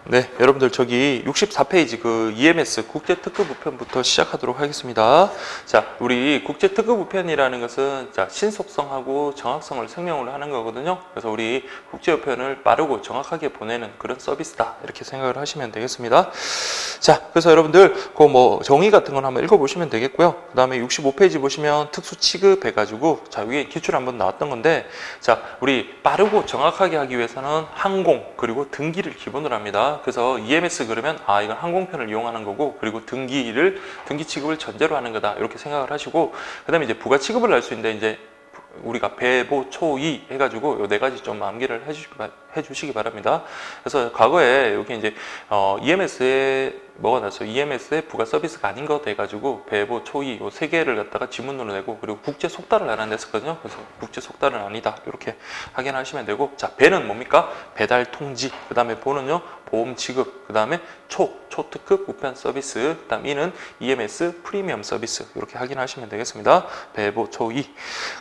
네, 여러분들 저기 64페이지 그 EMS 국제특급 우편부터 시작하도록 하겠습니다. 자, 우리 국제특급 우편이라는 것은 자, 신속성하고 정확성을 생명으로 하는 거거든요. 그래서 우리 국제우편을 빠르고 정확하게 보내는 그런 서비스다. 이렇게 생각을 하시면 되겠습니다. 자, 그래서 여러분들 그 뭐 정의 같은 건 한번 읽어보시면 되겠고요. 그 다음에 65페이지 보시면 특수 취급해가지고 자, 위에 기출 한번 나왔던 건데 자, 우리 빠르고 정확하게 하기 위해서는 항공 그리고 등기를 기본으로 합니다. 그래서 EMS 그러면 아 이건 항공편을 이용하는 거고 그리고 등기 취급을 전제로 하는 거다 이렇게 생각을 하시고 그 다음에 이제 부가 취급을 할 수 있는데 이제 우리가 배보 초이 해가지고 요 네 가지 좀 암기를 해주시기 바랍니다. 그래서 과거에 여기 이제 EMS에 뭐가 나왔어요? EMS의 부가 서비스가 아닌 거 돼가지고 배보 초이 요 세 개를 갖다가 지문으로 내고 그리고 국제 속달을 하나 냈었거든요. 그래서 국제 속달은 아니다 이렇게 확인하시면 되고 자 배는 뭡니까? 배달 통지 그 다음에 보는요 보험 지급 그 다음에 초특급 우편 서비스 그 다음 이는 EMS 프리미엄 서비스 이렇게 확인하시면 되겠습니다. 배보 초이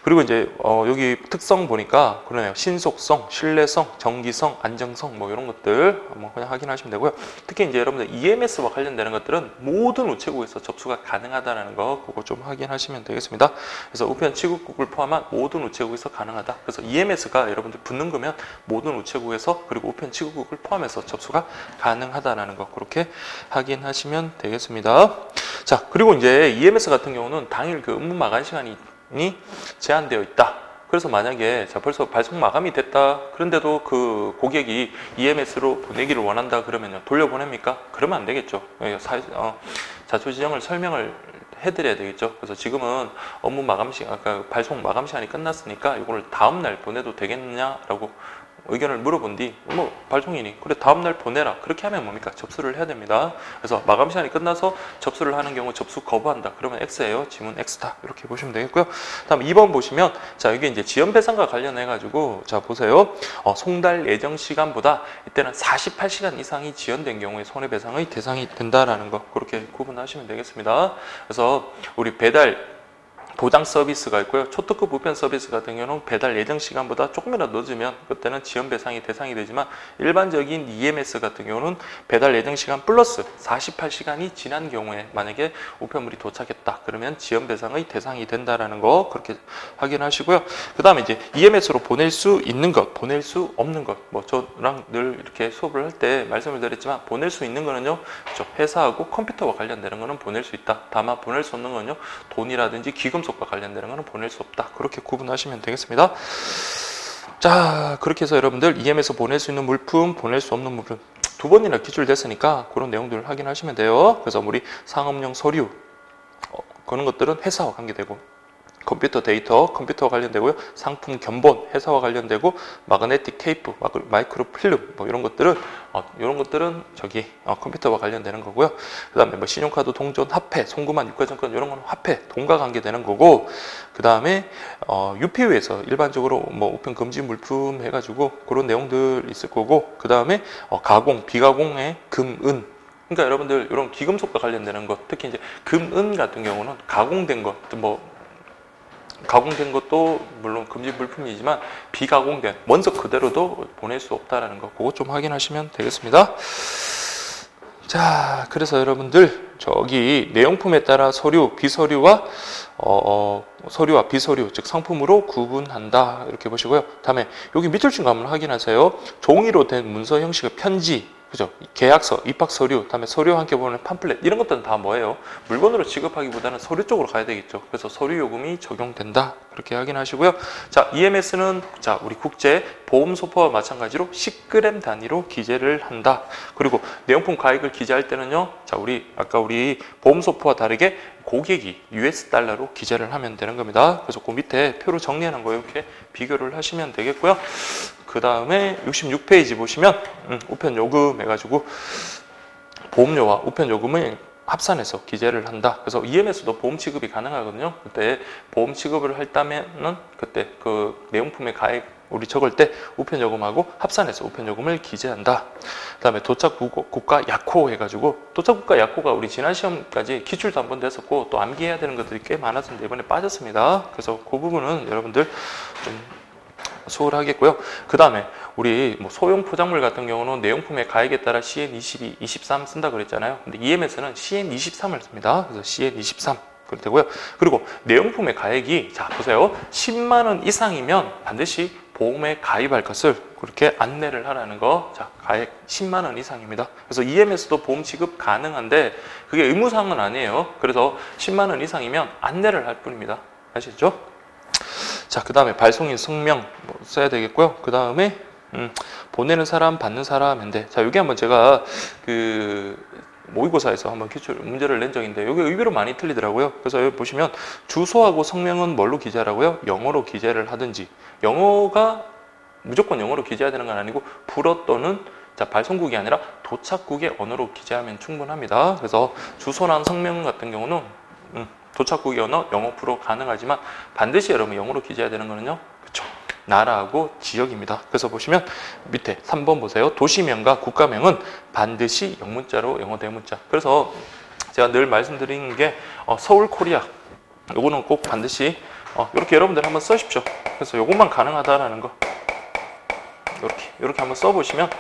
그리고 이제 여기 특성 보니까 그러네요. 신속성, 신뢰성, 정기성, 안정성 뭐 이런 것들 한번 그냥 확인하시면 되고요. 특히 이제 여러분들 EMS와 관련되는 것들은 모든 우체국에서 접수가 가능하다는 거 그거 좀 확인하시면 되겠습니다. 그래서 우편 취급국을 포함한 모든 우체국에서 가능하다. 그래서 EMS가 여러분들 붙는 거면 모든 우체국에서 그리고 우편 취급국을 포함해서 접수가 가능하다는 거 그렇게 확인하시면 되겠습니다. 자 그리고 이제 EMS 같은 경우는 당일 그 업무 마감 시간이 제한되어 있다. 그래서 만약에 자 벌써 발송 마감이 됐다. 그런데도 그 고객이 EMS로 보내기를 원한다 그러면요 돌려보냅니까? 그러면 안 되겠죠. 자초지정을 설명을 해드려야 되겠죠. 그래서 지금은 업무 마감 시간, 아까 발송 마감 시간이 끝났으니까 이걸 다음 날 보내도 되겠냐라고 의견을 물어본 뒤 뭐 발송이니 그래 다음날 보내라 그렇게 하면 뭡니까 접수를 해야 됩니다. 그래서 마감 시간이 끝나서 접수를 하는 경우 접수 거부한다 그러면 X예요. 지문 X다 이렇게 보시면 되겠고요. 다음 2번 보시면 자 여기 이제 지연 배상과 관련해 가지고 자 보세요. 송달 예정 시간보다 이때는 48시간 이상이 지연된 경우에 손해배상의 대상이 된다라는 거 그렇게 구분하시면 되겠습니다. 그래서 우리 배달 보장 서비스가 있고요. 초특급 우편 서비스 같은 경우는 배달 예정 시간보다 조금이라도 늦으면 그때는 지연 배상이 대상이 되지만 일반적인 EMS 같은 경우는 배달 예정 시간 플러스 48시간이 지난 경우에 만약에 우편물이 도착했다. 그러면 지연 배상의 대상이 된다라는 거 그렇게 확인하시고요. 그 다음에 이제 EMS로 보낼 수 있는 것, 보낼 수 없는 것. 뭐 저랑 늘 이렇게 수업을 할 때 말씀을 드렸지만 보낼 수 있는 거는요. 그렇죠. 회사하고 컴퓨터와 관련되는 거는 보낼 수 있다. 다만 보낼 수 없는 거는요. 돈이라든지 기금 속과 관련되는 것은 보낼 수 없다. 그렇게 구분하시면 되겠습니다. 자, 그렇게 해서 여러분들 EM에서 보낼 수 있는 물품, 보낼 수 없는 물품 두 번이나 기출됐으니까 그런 내용들을 확인하시면 돼요. 그래서 우리 상업용 서류 그런 것들은 회사와 관계되고 컴퓨터 데이터, 컴퓨터와 관련되고요. 상품 견본, 회사와 관련되고 마그네틱 테이프, 마이크로 필름 뭐 이런 것들은 저기 컴퓨터와 관련되는 거고요. 그다음에 뭐 신용카드 동전, 화폐, 송금한 유가증권 이런 건 화폐, 돈과 관계되는 거고. 그다음에 UPU에서 일반적으로 뭐 우편 금지 물품 해가지고 그런 내용들 있을 거고. 그다음에 가공, 비가공의 금, 은 그러니까 여러분들 이런 기금속과 관련되는 것, 특히 이제 금, 은 같은 경우는 가공된 것, 뭐 가공된 것도 물론 금지 물품이지만 비가공된 먼저 그대로도 보낼 수 없다라는 거 그거 좀 확인하시면 되겠습니다. 자, 그래서 여러분들 저기 내용품에 따라 서류, 비서류와 서류와 비서류 즉 상품으로 구분한다 이렇게 보시고요. 다음에 여기 밑줄 친 거 한번 확인하세요. 종이로 된 문서 형식의 편지 그죠? 계약서, 입학서류, 다음에 서류와 함께 보는 팜플렛 이런 것들은 다 뭐예요? 물건으로 취급하기보다는 서류 쪽으로 가야 되겠죠. 그래서 서류 요금이 적용된다. 그렇게 확인하시고요. 자, EMS는 자 우리 국제 보험 소포와 마찬가지로 10g 단위로 기재를 한다. 그리고 내용품 가액을 기재할 때는요. 자, 아까 우리 보험 소포와 다르게 고객이 US 달러로 기재를 하면 되는 겁니다. 그래서 그 밑에 표로 정리하는 거 이렇게 비교를 하시면 되겠고요. 그 다음에 66페이지 보시면 우편 요금 해가지고 보험료와 우편 요금을 합산해서 기재를 한다. 그래서 EMS도 보험 취급이 가능하거든요. 그때 보험 취급을 할 때면은 그때 그 내용품의 가액 우리 적을 때 우편 요금하고 합산해서 우편 요금을 기재한다. 그다음에 도착 국가 약호 해가지고 도착 국가 약호가 우리 지난 시험까지 기출도 한번 됐었고 또 암기해야 되는 것들이 꽤 많았는데 이번에 빠졌습니다. 그래서 그 부분은 여러분들 좀 수월하겠고요. 그 다음에 우리 뭐 소형 포장물 같은 경우는 내용품의 가액에 따라 CN22, 23 쓴다 그랬잖아요. 근데 EMS는 CN23을 씁니다. 그래서 CN23 그렇게 되고요. 그리고 내용품의 가액이 자 보세요. 10만 원 이상이면 반드시 보험에 가입할 것을 그렇게 안내를 하라는 거. 자, 가액 10만 원 이상입니다. 그래서 EMS도 보험 지급 가능한데 그게 의무사항은 아니에요. 그래서 10만 원 이상이면 안내를 할 뿐입니다. 아시겠죠? 자, 그 다음에 발송인 성명 뭐 써야 되겠고요. 그 다음에 보내는 사람, 받는 사람인데, 자, 여기 한번 제가 그 모의고사에서 한번 기출 문제를 낸 적인데, 여기 의외로 많이 틀리더라고요. 그래서 여기 보시면 주소하고 성명은 뭘로 기재하라고요? 영어로 기재를 하든지, 영어가 무조건 영어로 기재해야 되는 건 아니고 불어 또는 자, 발송국이 아니라 도착국의 언어로 기재하면 충분합니다. 그래서 주소나 성명 같은 경우는 도착국의 언어, 영어, 불어 가능하지만 반드시 여러분 영어로 기재해야 되는 거는요. 그렇죠. 나라하고 지역입니다. 그래서 보시면 밑에 3번 보세요. 도시명과 국가명은 반드시 영문자로 영어 대문자. 그래서 제가 늘 말씀드리는 게 서울 코리아 요거는 꼭 반드시 이렇게 여러분들 한번 써십시오. 그래서 요것만 가능하다라는 거 이렇게 한번 써보시면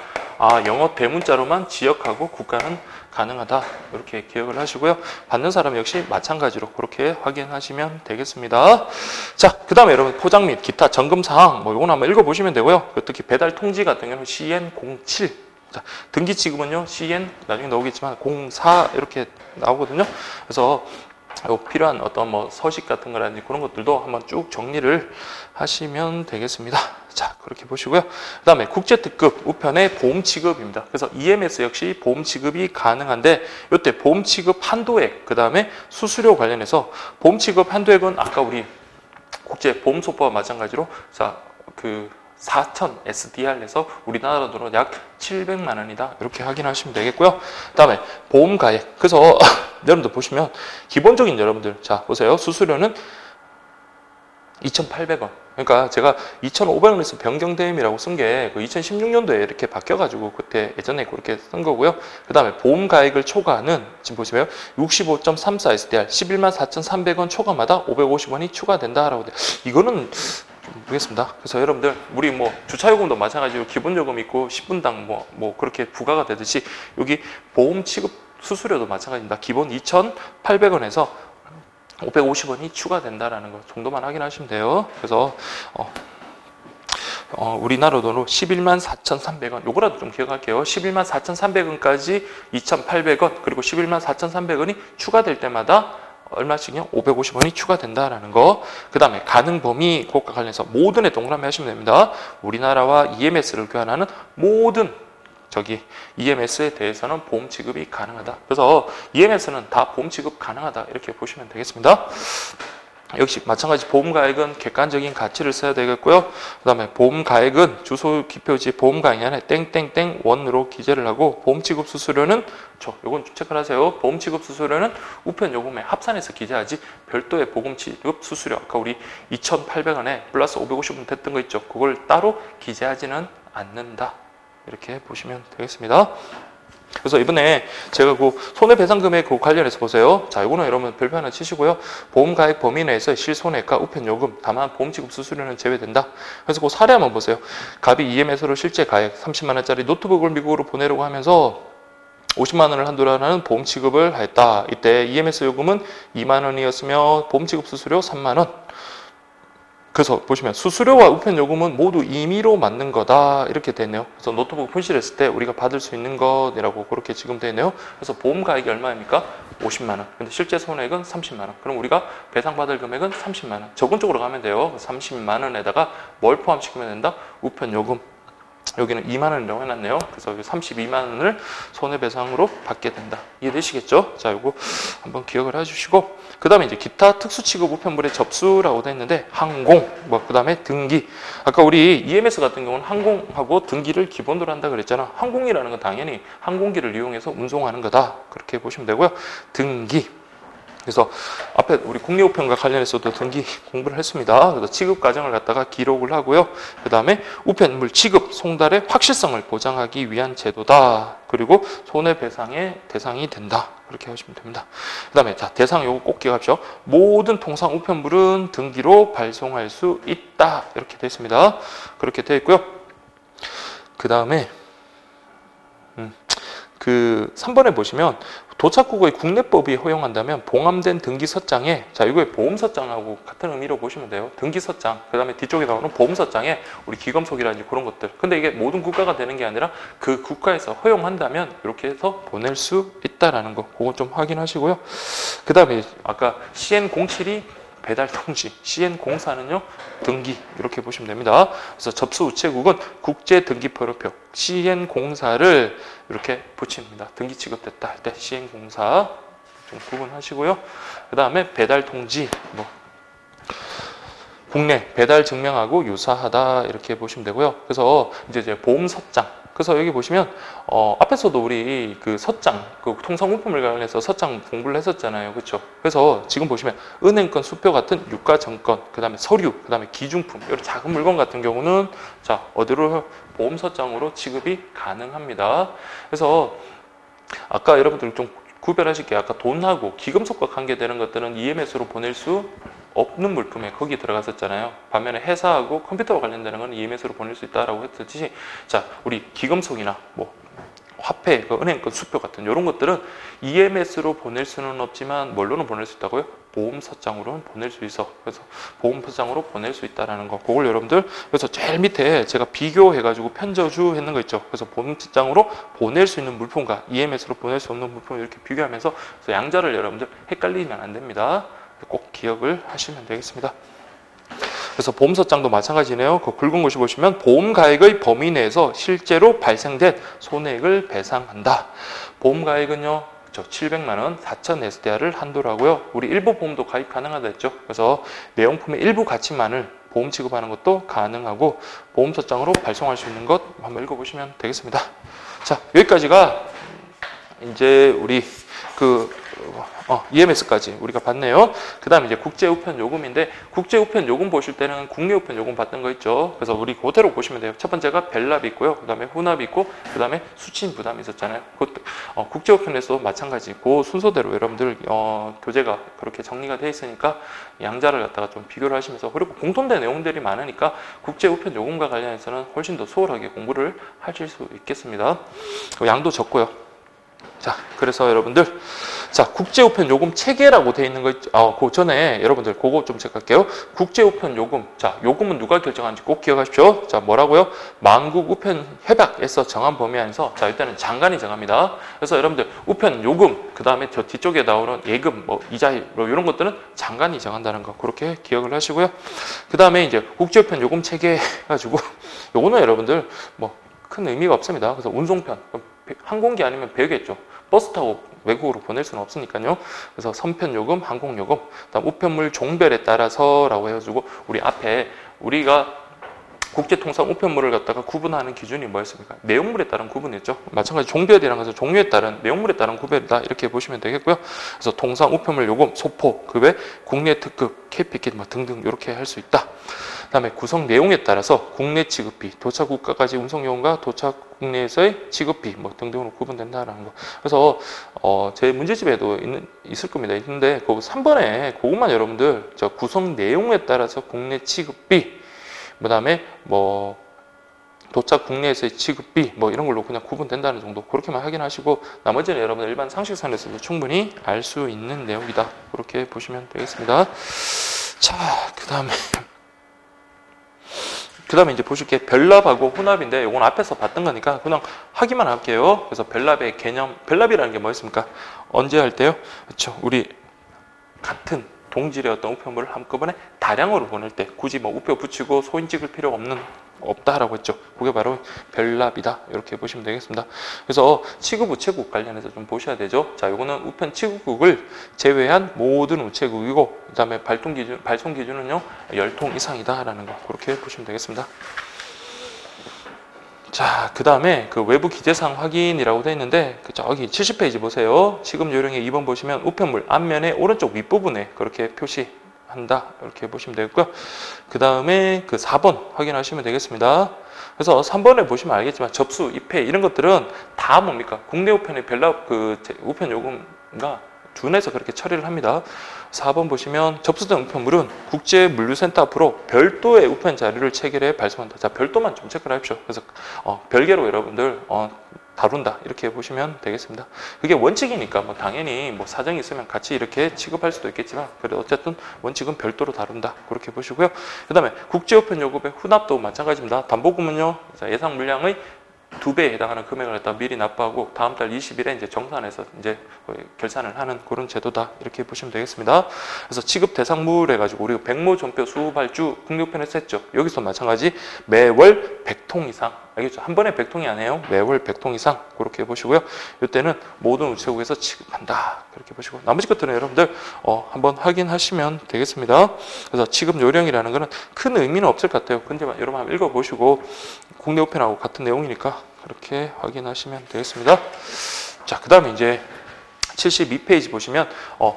영어 대문자로만 지역하고 국가는 가능하다 이렇게 기억을 하시고요. 받는 사람 역시 마찬가지로 그렇게 확인하시면 되겠습니다. 자, 그 다음에 여러분 포장 및 기타 점검사항 뭐 이거는 한번 읽어보시면 되고요. 특히 배달 통지 같은 경우는 CN07 자, 등기 지급은요 CN 나중에 나오겠지만 04 이렇게 나오거든요. 그래서 필요한 어떤 뭐 서식 같은 거라든지 그런 것들도 한번 쭉 정리를 하시면 되겠습니다. 자, 그렇게 보시고요. 그 다음에 국제특급 우편의 보험 지급입니다. 그래서 EMS 역시 보험 지급이 가능한데 이때 보험 지급 한도액, 그 다음에 수수료 관련해서 보험 지급 한도액은 아까 우리 국제보험소법과 마찬가지로 자, 그 4,000 SDR에서 우리나라 돈으로 약 700만 원이다. 이렇게 확인하시면 되겠고요. 그 다음에 보험가액. 그래서 여러분들 보시면 기본적인 여러분들 자 보세요. 수수료는 2,800원. 그러니까 제가 2,500원에서 변경대임이라고 쓴 게 그 2016년도에 이렇게 바뀌어가지고 그때 예전에 그렇게 쓴 거고요. 그 다음에 보험가액을 초과하는 지금 보시면 65.34 SDR 11만 4,300원 초과마다 550원이 추가된다라고 돼. 이거는 모르겠습니다. 그래서 여러분들 우리 뭐 주차요금도 마찬가지로 기본요금 있고 10분당 뭐 그렇게 부과가 되듯이 여기 보험 취급 수수료도 마찬가지입니다. 기본 2,800원에서 550원이 추가된다라는 거 정도만 확인하시면 돼요. 그래서 우리나라 돈으로 11만 4,300원 요거라도 좀 기억할게요. 11만 4,300원까지 2,800원 그리고 11만 4,300원이 추가될 때마다 얼마씩요? 550원이 추가된다라는 거. 그 다음에 가능 범위 그것과 관련해서 모든에 동그라미 하시면 됩니다. 우리나라와 EMS를 교환하는 모든 EMS에 대해서는 보험 지급이 가능하다. 그래서 EMS는 다 보험 지급 가능하다. 이렇게 보시면 되겠습니다. 역시 마찬가지 보험가액은 객관적인 가치를 써야 되겠고요. 그 다음에 보험가액은 주소 기표지 보험가액 안에 땡땡땡 원으로 기재를 하고 보험지급 수수료는 요건 체크를 하세요. 보험지급 수수료는 우편 요금에 합산해서 기재하지 별도의 보험지급 수수료 아까 우리 2,800원에 플러스 550원 됐던 거 있죠. 그걸 따로 기재하지는 않는다. 이렇게 보시면 되겠습니다. 그래서 이번에 제가 그 손해배상금액 그 관련해서 보세요. 자, 이거는 여러분 별표 하나 치시고요. 보험가액 범위 내에서 실손해가, 우편요금, 다만 보험지급 수수료는 제외된다. 그래서 그 사례 한번 보세요. 갑이 EMS로 실제 가액 30만 원짜리 노트북을 미국으로 보내려고 하면서 50만 원을 한도로 하는 보험 지급을 했다. 이때 EMS 요금은 2만 원이었으며 보험 지급 수수료 3만 원. 그래서 보시면 수수료와 우편 요금은 모두 임의로 맞는 거다 이렇게 되네요. 그래서 노트북 분실했을 때 우리가 받을 수 있는 것이라고 그렇게 지금 되네요. 그래서 보험 가액이 얼마입니까? 50만 원. 근데 실제 손해액은 30만 원. 그럼 우리가 배상받을 금액은 30만 원. 적은 쪽으로 가면 돼요. 30만 원에다가 뭘 포함시키면 된다? 우편 요금. 여기는 2만 원이라고 해놨네요. 그래서 32만 원을 손해배상으로 받게 된다. 이해되시겠죠? 자, 요거 한번 기억을 해주시고, 그 다음에 이제 기타 특수취급 우편물의 접수라고 돼 있는데, 항공, 그 다음에 등기. 아까 우리 EMS 같은 경우는 항공하고 등기를 기본으로 한다 그랬잖아. 항공이라는 건 당연히 항공기를 이용해서 운송하는 거다. 그렇게 보시면 되고요. 등기. 그래서 앞에 우리 국내우편과 관련해서도 등기 공부를 했습니다. 그래서 취급 과정을 갖다가 기록을 하고요. 그 다음에 우편물 취급 송달의 확실성을 보장하기 위한 제도다. 그리고 손해배상의 대상이 된다. 그렇게 하시면 됩니다. 그 다음에 자, 대상 요거 꼭 기억하십시오. 모든 통상 우편물은 등기로 발송할 수 있다. 이렇게 되어 있습니다. 그렇게 되어 있고요. 그 다음에 그 3번에 보시면 도착국의 국내법이 허용한다면 봉함된 등기서장에, 자, 이거에 보험서장하고 같은 의미로 보시면 돼요. 등기서장, 그 다음에 뒤쪽에 나오는 보험서장에 우리 기검속이라든지 그런 것들. 근데 이게 모든 국가가 되는 게 아니라 그 국가에서 허용한다면 이렇게 해서 보낼 수 있다라는 거, 그거 좀 확인하시고요. 그 다음에 아까 CN07이 배달 통지, CN04는요 등기, 이렇게 보시면 됩니다. 그래서 접수 우체국은 국제 등기표로표 CN04를 이렇게 붙입니다. 등기 취급됐다 할 때 CN04 좀 구분하시고요. 그 다음에 배달 통지, 뭐 국내 배달 증명하고 유사하다 이렇게 보시면 되고요. 그래서 이제 보험서장, 그래서 여기 보시면 앞에서도 우리 그 서장, 그 통상우편물 관련해서 서장 공부를 했었잖아요, 그렇죠? 그래서 지금 보시면 은행권, 수표 같은 유가증권, 그 다음에 서류, 그 다음에 기중품, 이런 작은 물건 같은 경우는 자 어디로 보험서장으로 취급이 가능합니다. 그래서 아까 여러분들 좀 구별하실게요. 아까 돈하고 기금속과 관계되는 것들은 EMS로 보낼 수 없는 물품에 거기 들어갔었잖아요. 반면에 회사하고 컴퓨터와 관련되는 건 EMS로 보낼 수 있다라고 했듯이, 자, 우리 기금속이나 뭐 화폐, 그 은행권, 수표 같은 이런 것들은 EMS로 보낼 수는 없지만 뭘로는 보낼 수 있다고요? 보험서장으로는 보낼 수 있어. 그래서 보험서장으로 보낼 수 있다라는 거. 그걸 여러분들, 그래서 제일 밑에 제가 비교해가지고 편저주 했는 거 있죠. 그래서 보험서장으로 보낼 수 있는 물품과 EMS로 보낼 수 없는 물품을 이렇게 비교하면서, 그래서 양자를 여러분들 헷갈리면 안 됩니다. 꼭 기억을 하시면 되겠습니다. 그래서 보험서장도 마찬가지네요. 그 굵은 곳이 보시면 보험가액의 범위 내에서 실제로 발생된 손해액을 배상한다. 보험가액은요, 저 700만 원, 4천 SDR을 한도로 하고요. 우리 일부 보험도 가입 가능하다 했죠. 그래서 내용품의 일부 가치만을 보험 취급하는 것도 가능하고, 보험서장으로 발송할 수 있는 것 한번 읽어보시면 되겠습니다. 자, 여기까지가 이제 우리 EMS까지 우리가 봤네요. 그 다음에 이제 국제우편 요금인데, 국제우편 요금 보실 때는 국내우편 요금 받던 거 있죠. 그래서 우리 그대로 보시면 돼요. 첫 번째가 벨납이 있고요. 그 다음에 후납이 있고, 그 다음에 수취인 부담이 있었잖아요. 국제우편에서 마찬가지 그 순서대로 여러분들 교재가 그렇게 정리가 돼 있으니까 양자를 갖다가 좀 비교를 하시면서, 그리고 공통된 내용들이 많으니까 국제우편 요금과 관련해서는 훨씬 더 수월하게 공부를 하실 수 있겠습니다. 양도 적고요. 자, 그래서 여러분들, 자, 국제우편 요금 체계라고 되어 있는 거 있죠. 그 전에 여러분들 그거 좀 체크할게요. 국제우편 요금. 자, 요금은 누가 결정하는지 꼭 기억하십시오. 자, 뭐라고요? 만국 우편 협약에서 정한 범위 안에서, 자, 일단은 장관이 정합니다. 그래서 여러분들 우편 요금, 그 다음에 저 뒤쪽에 나오는 예금, 뭐 이자, 뭐 이런 것들은 장관이 정한다는 거 그렇게 기억을 하시고요. 그 다음에 이제 국제우편 요금 체계 해가지고 요거는 여러분들 뭐 큰 의미가 없습니다. 그래서 운송편, 항공기 아니면 배겠죠. 버스 타고 외국으로 보낼 수는 없으니까요. 그래서 선편 요금, 항공 요금, 그다음 우편물 종별에 따라서라고 해가지고 우리 앞에 우리가 국제통상 우편물을 갖다가 구분하는 기준이 뭐였습니까? 내용물에 따른 구분이었죠. 마찬가지 종별이라는 것은 종류에 따른, 내용물에 따른 구별이다 이렇게 보시면 되겠고요. 그래서 통상 우편물 요금, 소포, 급여, 국내 특급, KPK 뭐 등등 이렇게 할 수 있다. 그다음에 구성 내용에 따라서 국내 취급비, 도착 국가까지 운송 요금과 도착 국내에서의 취급비 뭐 등등으로 구분된다라는 거. 그래서 제 문제집에도 있을 겁니다. 있는데 그 3번에 그것만 여러분들 저 구성 내용에 따라서 국내 취급비, 그다음에 뭐 도착 국내에서의 취급비 뭐 이런 걸로 그냥 구분된다는 정도 그렇게만 확인하시고, 나머지는 여러분 일반 상식선에서도 충분히 알 수 있는 내용이다 그렇게 보시면 되겠습니다. 자, 그다음에 이제 보실 게 별납하고 혼납인데, 이건 앞에서 봤던 거니까 그냥 하기만 할게요. 그래서 별납의 개념, 별납이라는 게 뭐였습니까? 언제 할 때요? 그렇죠. 우리 같은 동질의 어떤 우편물을 한꺼번에 다량으로 보낼 때 굳이 뭐 우표 붙이고 소인 찍을 필요가 없다라고 했죠. 그게 바로 별납이다 이렇게 보시면 되겠습니다. 그래서 취급 우체국 관련해서 좀 보셔야 되죠. 자, 요거는 우편 취급국을 제외한 모든 우체국이고, 그다음에 발송 기준은요 10통 이상이다라는 거 그렇게 보시면 되겠습니다. 자, 그 다음에 그 외부 기재사항 확인이라고 되어 있는데, 저기 70페이지 보세요. 취급 요령의 2번 보시면 우편물 앞면의 오른쪽 윗부분에 그렇게 표시한다. 이렇게 보시면 되고요. 그 다음에 그 4번 확인하시면 되겠습니다. 그래서 3번에 보시면 알겠지만 접수, 입회 이런 것들은 다 뭡니까? 국내 우편의 별납 그 우편 요금과 준해서 그렇게 처리를 합니다. 4번 보시면 접수된 우편물은 국제물류센터 앞으로 별도의 우편 자료를 체결해 발송한다. 자, 별도만 좀 체크를 하십시오. 그래서 별개로 여러분들 다룬다 이렇게 보시면 되겠습니다. 그게 원칙이니까 뭐 당연히 뭐 사정이 있으면 같이 이렇게 취급할 수도 있겠지만 그래도 어쨌든 원칙은 별도로 다룬다 그렇게 보시고요. 그 다음에 국제우편 요금의 후납도 마찬가지입니다. 담보금은요 예상 물량의 2배에 해당하는 금액을 갖다 미리 납부하고 다음 달 20일에 이제 정산해서 이제 결산을 하는 그런 제도다 이렇게 보시면 되겠습니다. 그래서 취급 대상물 해가지고 우리가 백모 전표 수발주 국내우편에서 했죠. 여기서 마찬가지 매월 100통 이상 알겠죠? 한 번에 100통이 아니에요. 매월 100통 이상 그렇게 보시고요. 이때는 모든 우체국에서 취급한다 그렇게 보시고 나머지 것들은 여러분들 한번 확인하시면 되겠습니다. 그래서 취급 요령이라는 거는 큰 의미는 없을 것 같아요. 근데 여러분 한번 읽어보시고 국내 우편하고 같은 내용이니까 그렇게 확인하시면 되겠습니다. 자, 그 다음에 이제 72페이지 보시면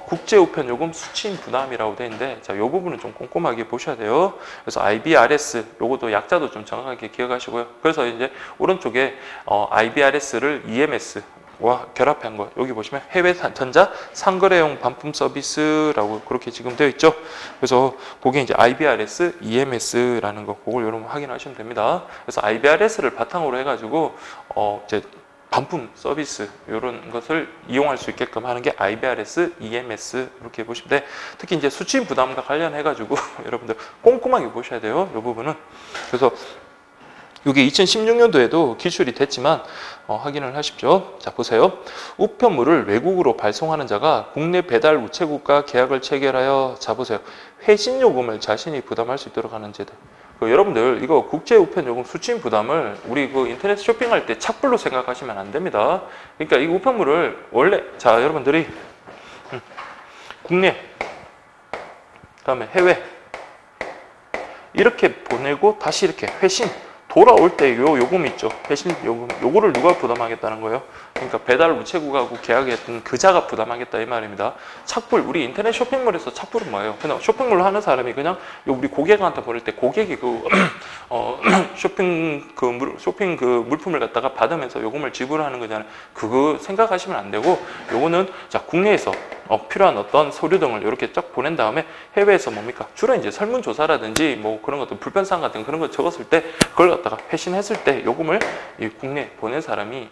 국제우편 요금 수취인 부담이라고 되어 있는데 자, 이 부분은 좀 꼼꼼하게 보셔야 돼요. 그래서 IBRS 요것도 약자도 좀 정확하게 기억하시고요. 그래서 이제 오른쪽에 IBRS를 EMS와 결합한 거 여기 보시면 해외 전자 상거래용 반품 서비스라고 그렇게 지금 되어 있죠. 그래서 그게 이제 IBRS, EMS라는 거 그걸 여러분 확인하시면 됩니다. 그래서 IBRS를 바탕으로 해가지고 이제 반품 서비스 이런 것을 이용할 수 있게끔 하는 게 IBRS, EMS 이렇게 보시면 돼. 특히 이제 수취인 부담과 관련해 가지고 여러분들 꼼꼼하게 보셔야 돼요. 이 부분은. 그래서 이게 2016년도에도 기출이 됐지만 확인을 하십시오. 자, 보세요. 우편물을 외국으로 발송하는 자가 국내 배달 우체국과 계약을 체결하여 자 보세요. 회신 요금을 자신이 부담할 수 있도록 하는 제도. 여러분들 이거 국제 우편 요금 수취인 부담을 우리 그 인터넷 쇼핑할 때 착불로 생각하시면 안 됩니다. 그러니까 이 우편물을 원래 자 여러분들이 국내 그다음에 해외 이렇게 보내고 다시 이렇게 회신 돌아올 때 요 요금이 있죠. 회신 요금 요거를 누가 부담하겠다는 거예요? 그러니까 배달 우체국하고 계약했던 그자가 부담하겠다 이 말입니다. 착불 우리 인터넷 쇼핑몰에서 착불은 뭐예요? 그냥 쇼핑몰 하는 사람이 그냥 우리 고객한테 보낼 때 고객이 그 쇼핑 그 물품을 갖다가 받으면서 요금을 지불하는 거잖아요. 그거 생각하시면 안 되고 요거는 자 국내에서 필요한 어떤 서류 등을 이렇게 쫙 보낸 다음에 해외에서 뭡니까? 주로 이제 설문조사라든지 뭐 그런 것들 불편사항 같은 그런 거 적었을 때 그걸 갖다가 회신했을 때 요금을 이 국내 보낸 사람이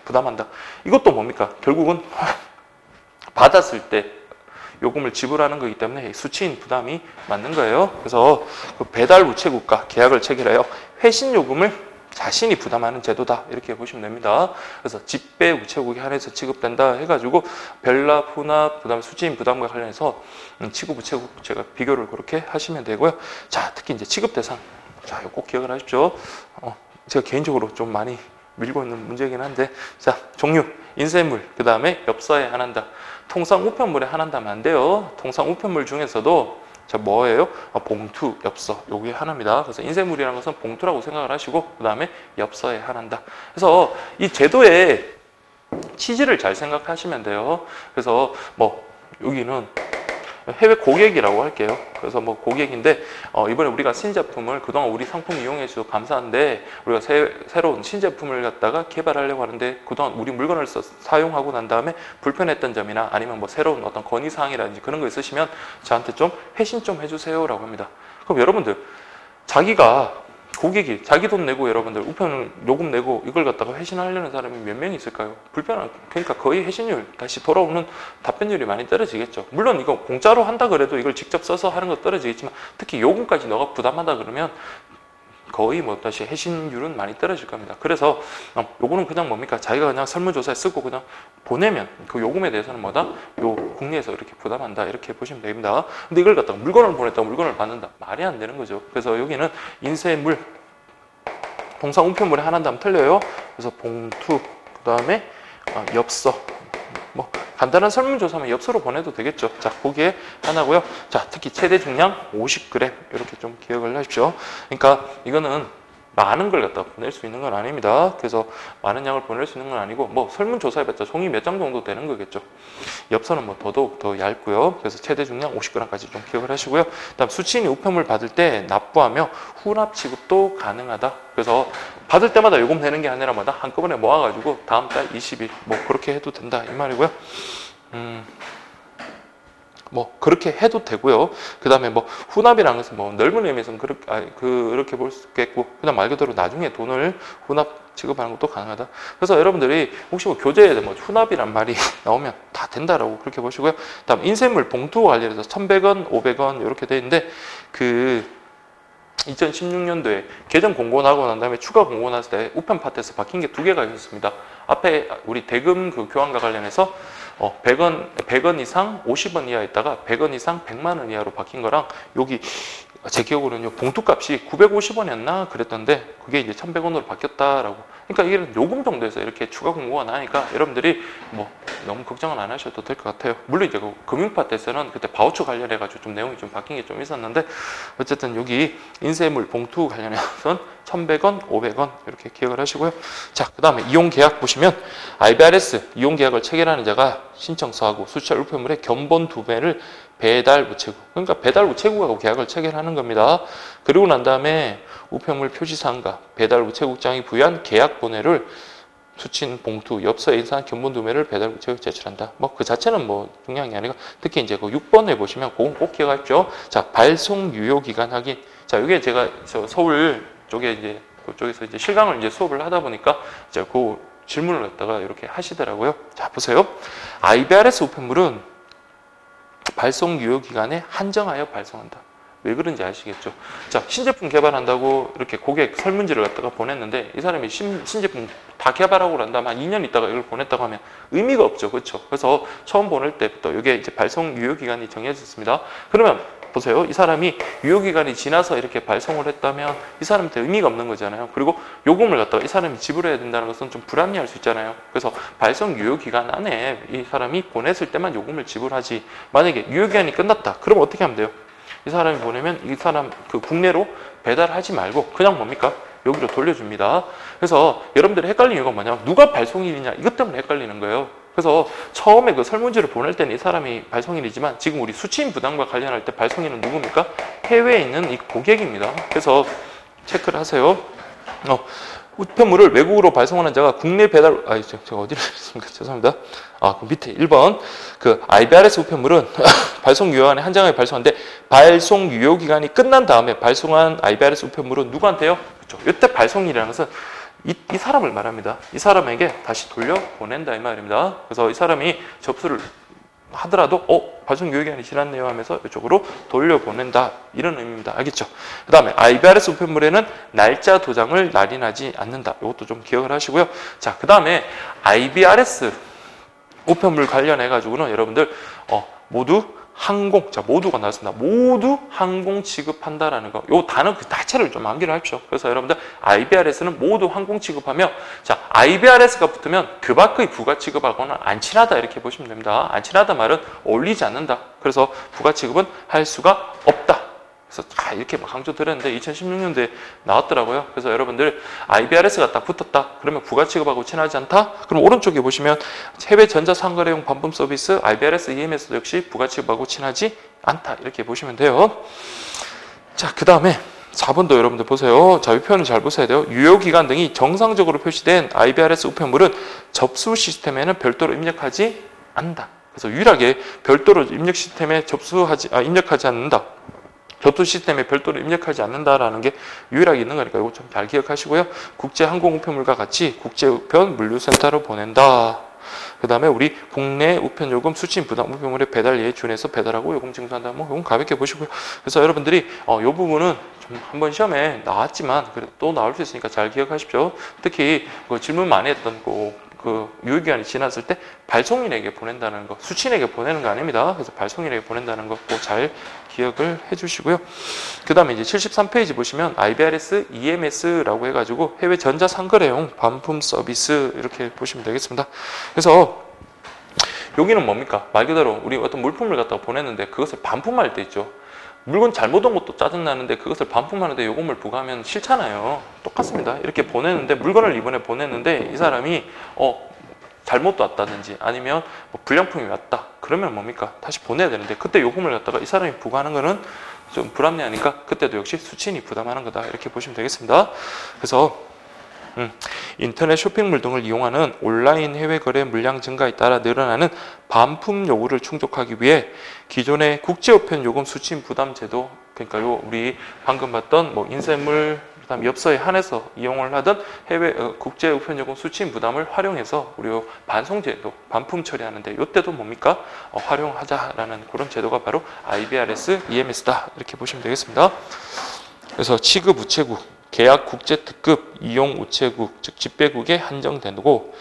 부담한다. 이것도 뭡니까? 결국은 받았을 때 요금을 지불하는 거기 때문에 수취인 부담이 맞는 거예요. 그래서 그 배달 우체국과 계약을 체결하여 회신 요금을 자신이 부담하는 제도다 이렇게 보시면 됩니다. 그래서 집배 우체국에 한해서 취급된다 해가지고 별납, 후납, 그다음에 수취인 부담과 관련해서 취급 우체국 제가 비교를 그렇게 하시면 되고요. 자, 특히 이제 취급 대상, 자, 이거 꼭 기억을 하십시오. 제가 개인적으로 좀 많이 밀고 있는 문제이긴 한데, 자, 종류, 인쇄물, 그 다음에 엽서에 한한다. 통상 우편물에 한한다면 안 돼요. 통상 우편물 중에서도 자, 뭐예요? 봉투, 엽서, 요게 하나입니다. 그래서 인쇄물이라는 것은 봉투라고 생각을 하시고, 그 다음에 엽서에 한한다. 그래서 이 제도의 취지를 잘 생각하시면 돼요. 그래서 뭐, 여기는 해외 고객이라고 할게요. 그래서 뭐 고객인데 이번에 우리가 신제품을 그동안 우리 상품 이용해 주셔서 감사한데 우리가 새로운 신제품을 갖다가 개발하려고 하는데 그동안 우리 물건을 사용하고 난 다음에 불편했던 점이나 아니면 뭐 새로운 어떤 건의사항이라든지 그런 거 있으시면 저한테 좀 회신 좀 해주세요 라고 합니다. 그럼 여러분들 자기가 고객이 자기 돈 내고 여러분들 우편 요금 내고 이걸 갖다가 회신하려는 사람이 몇 명이 있을까요? 그러니까 거의 회신율 다시 돌아오는 답변율이 많이 떨어지겠죠. 물론 이거 공짜로 한다 그래도 이걸 직접 써서 하는 거 떨어지겠지만 특히 요금까지 너가 부담하다 그러면 거의 뭐 다시 회신율은 많이 떨어질 겁니다. 그래서 요거는 그냥 뭡니까? 자기가 그냥 설문조사에 쓰고 그냥 보내면 그 요금에 대해서는 뭐다? 요 국내에서 이렇게 부담한다 이렇게 보시면 됩니다. 근데 이걸 갖다가 물건을 보냈다가 물건을 받는다 말이 안 되는 거죠. 그래서 여기는 인쇄물, 통상 우편물에 한한다면 틀려요. 그래서 봉투, 그 다음에 엽서, 뭐 간단한 설문조사면 엽서로 보내도 되겠죠. 자, 거기에 하나고요. 자, 특히 최대 중량 50g 이렇게 좀 기억을 하십시오. 그러니까 이거는 많은 걸 갖다 보낼 수 있는 건 아닙니다. 그래서 많은 양을 보낼 수 있는 건 아니고 뭐 설문조사해봤자 종이 몇 장 정도 되는 거겠죠. 엽서는 뭐 더더욱 더 얇고요. 그래서 최대 중량 50g까지 좀 기억을 하시고요. 그다음 수취인이 우편물 받을 때 납부하며 후납 지급도 가능하다. 그래서 받을 때마다 요금 내는 게 아니라 마다 한꺼번에 모아가지고 다음 달 20일 뭐 그렇게 해도 된다 이 말이고요. 뭐 그렇게 해도 되고요. 그 다음에 뭐 후납이라는 것은 뭐 넓은 의미에서는 그렇게 볼 수 있겠고, 그다음 말 그대로 나중에 돈을 후납 지급하는 것도 가능하다. 그래서 여러분들이 혹시 뭐 교재에 뭐 후납이란 말이 나오면 다 된다라고 그렇게 보시고요. 그다음 인쇄물 봉투와 관련해서 1,100원, 500원 이렇게 돼 있는데 2016년도에 개정 공고 나고 난 다음에 추가 공고 났을 때 우편 파트에서 바뀐 게 2개가 있었습니다. 앞에 우리 대금 그 교환과 관련해서 100원 이상 50원 이하 있다가 100원 이상 100만 원 이하로 바뀐 거랑, 여기 제 기억으로는요 봉투값이 950원이었나 그랬던데 그게 이제 1,100원으로 바뀌었다라고. 그러니까 이게 요금 정도에서 이렇게 추가 공고가 나니까 여러분들이 뭐 너무 걱정은 안 하셔도 될 것 같아요. 물론 이제 그 금융 파트에서는 그때 바우처 관련해 가지고 좀 내용이 좀 바뀐 게 좀 있었는데, 어쨌든 여기 인쇄물 봉투 관련해서는 1,100원, 500원 이렇게 기억을 하시고요. 자, 그 다음에 이용계약 보시면 IBRS 이용계약을 체결하는 자가 신청서하고 수취할 우편물의 견본 2배를 배달 우체국, 그러니까 배달 우체국하고 계약을 체결하는 겁니다. 그리고 난 다음에 우편물 표시사항과 배달 우체국장이 부여한 계약 본회를 수취인 봉투, 엽서에 인사한 견본 2매를 배달 우체국에 제출한다. 뭐 그 자체는 뭐 중요한 게 아니고, 특히 이제 그 6번에 보시면 그건 꼭 기억하십시오. 자, 발송 유효 기간 확인. 자, 이게 제가 서울 쪽에 이제 그쪽에서 이제 실강을 이제 수업을 하다 보니까 이제 그 질문을 갖다가 이렇게 하시더라고요. 자, 보세요. IBRS 우편물은 발송 유효 기간에 한정하여 발송한다. 왜 그런지 아시겠죠? 자, 신제품 개발한다고 이렇게 고객 설문지를 갖다가 보냈는데 이 사람이 신제품 다 개발하고 난 다음에 한 2년 있다가 이걸 보냈다고 하면 의미가 없죠. 그렇죠? 그래서 처음 보낼 때부터 이게 이제 발송 유효 기간이 정해졌습니다. 그러면 보세요. 이 사람이 유효기간이 지나서 이렇게 발송을 했다면 이 사람한테 의미가 없는 거잖아요. 그리고 요금을 갖다가 이 사람이 지불해야 된다는 것은 좀 불합리할 수 있잖아요. 그래서 발송 유효기간 안에 이 사람이 보냈을 때만 요금을 지불하지, 만약에 유효기간이 끝났다. 그럼 어떻게 하면 돼요? 이 사람이 보내면 이 사람 그 국내로 배달하지 말고 그냥 뭡니까? 여기로 돌려줍니다. 그래서 여러분들이 헷갈리는 이유가 뭐냐면 누가 발송일이냐 이것 때문에 헷갈리는 거예요. 그래서 처음에 그 설문지를 보낼 때는 이 사람이 발송일이지만 지금 우리 수취인 부담과 관련할 때 발송일은 누굽니까? 해외에 있는 이 고객입니다. 그래서 체크를 하세요. 우편물을 외국으로 발송하는 자가 국내 배달, 제가 어디를 했습니까? 죄송합니다. 그 밑에 1번. 그 IBRS 우편물은 발송 유효기간에 한정하게 발송하는데 발송 유효기간이 끝난 다음에 발송한 IBRS 우편물은 누구한테요? 그렇죠. 이때 발송일이라는 것은 이 사람을 말합니다. 이 사람에게 다시 돌려보낸다 이 말입니다. 그래서 이 사람이 접수를 하더라도 발송 유효기간이 지났네요 하면서 이쪽으로 돌려보낸다 이런 의미입니다. 알겠죠? 그 다음에 IBRS 우편물에는 날짜 도장을 날인하지 않는다. 이것도 좀 기억을 하시고요. 자, 그 다음에 IBRS 우편물 관련해 가지고는 여러분들 모두 항공, 자, 모두가 나왔습니다. 모두 항공 취급한다라는 거. 요 단어 그 자체를 좀 암기를 하십시오. 그래서 여러분들 IBRS는 모두 항공 취급하며, 자, IBRS가 붙으면 그 밖의 부가 취급하거나 안 친하다 이렇게 보시면 됩니다. 안 친하다 말은 어울리지 않는다. 그래서 부가 취급은 할 수가 없다. 그래서 이렇게 막 강조 드렸는데 2016년도에 나왔더라고요. 그래서 여러분들 IBRS가 딱 붙었다. 그러면 부가 취급하고 친하지 않다? 그럼 오른쪽에 보시면 해외 전자상거래용 반품 서비스 IBRS EMS도 역시 부가 취급하고 친하지 않다. 이렇게 보시면 돼요. 자, 그 다음에 4번도 여러분들 보세요. 자, 이 표현을 잘 보셔야 돼요. 유효기간 등이 정상적으로 표시된 IBRS 우편물은 접수 시스템에는 별도로 입력하지 않는다. 그래서 유일하게 별도로 입력 시스템에 입력하지 않는다. 접수 시스템에 별도로 입력하지 않는다라는 게 유일하게 있는 거니까 이거 좀 잘 기억하시고요. 국제 항공 우편물과 같이 국제 우편 물류센터로 보낸다. 그 다음에 우리 국내 우편 요금 수취인 부담 우편물의 배달예에 준해서 배달하고 요금 징수한다. 뭐 요금 가볍게 보시고요. 그래서 여러분들이 요 부분은 좀 한번 시험에 나왔지만 그래도 또 나올 수 있으니까 잘 기억하십시오. 특히 그 질문 많이 했던 그 유효기간이 지났을 때 발송인에게 보낸다는 거, 수취인에게 보내는 거 아닙니다. 그래서 발송인에게 보낸다는 거 꼭 잘 기억을 해주시고요. 그 다음에 이제 73페이지 보시면 IBRS EMS라고 해가지고 해외 전자상거래용 반품 서비스 이렇게 보시면 되겠습니다. 그래서 여기는 뭡니까? 말 그대로 우리 어떤 물품을 갖다가 보냈는데 그것을 반품할 때 있죠. 물건 잘못 온 것도 짜증나는데 그것을 반품하는데 요금을 부과하면 싫잖아요. 똑같습니다. 이렇게 보내는데 물건을 이번에 보냈는데 이 사람이 잘못 왔다든지 아니면 뭐 불량품이 왔다. 그러면 뭡니까? 다시 보내야 되는데 그때 요금을 갖다가 이 사람이 부과하는 거는 좀 불합리하니까 그때도 역시 수취인이 부담하는 거다. 이렇게 보시면 되겠습니다. 그래서 인터넷 쇼핑몰 등을 이용하는 온라인 해외 거래 물량 증가에 따라 늘어나는 반품 요구를 충족하기 위해 기존의 국제우편 요금 수취인 부담 제도, 그러니까 우리 방금 봤던 뭐 인쇄물, 그다음 엽서에 한해서 이용을 하던 해외 국제우편 요금 수취인 부담을 활용해서 우리 반송 제도, 반품 처리하는데 이때도 뭡니까? 활용하자라는 그런 제도가 바로 IBRS EMS다. 이렇게 보시면 되겠습니다. 그래서 취급 우체국, 계약 국제 특급 이용 우체국, 즉 집배국에 한정되고,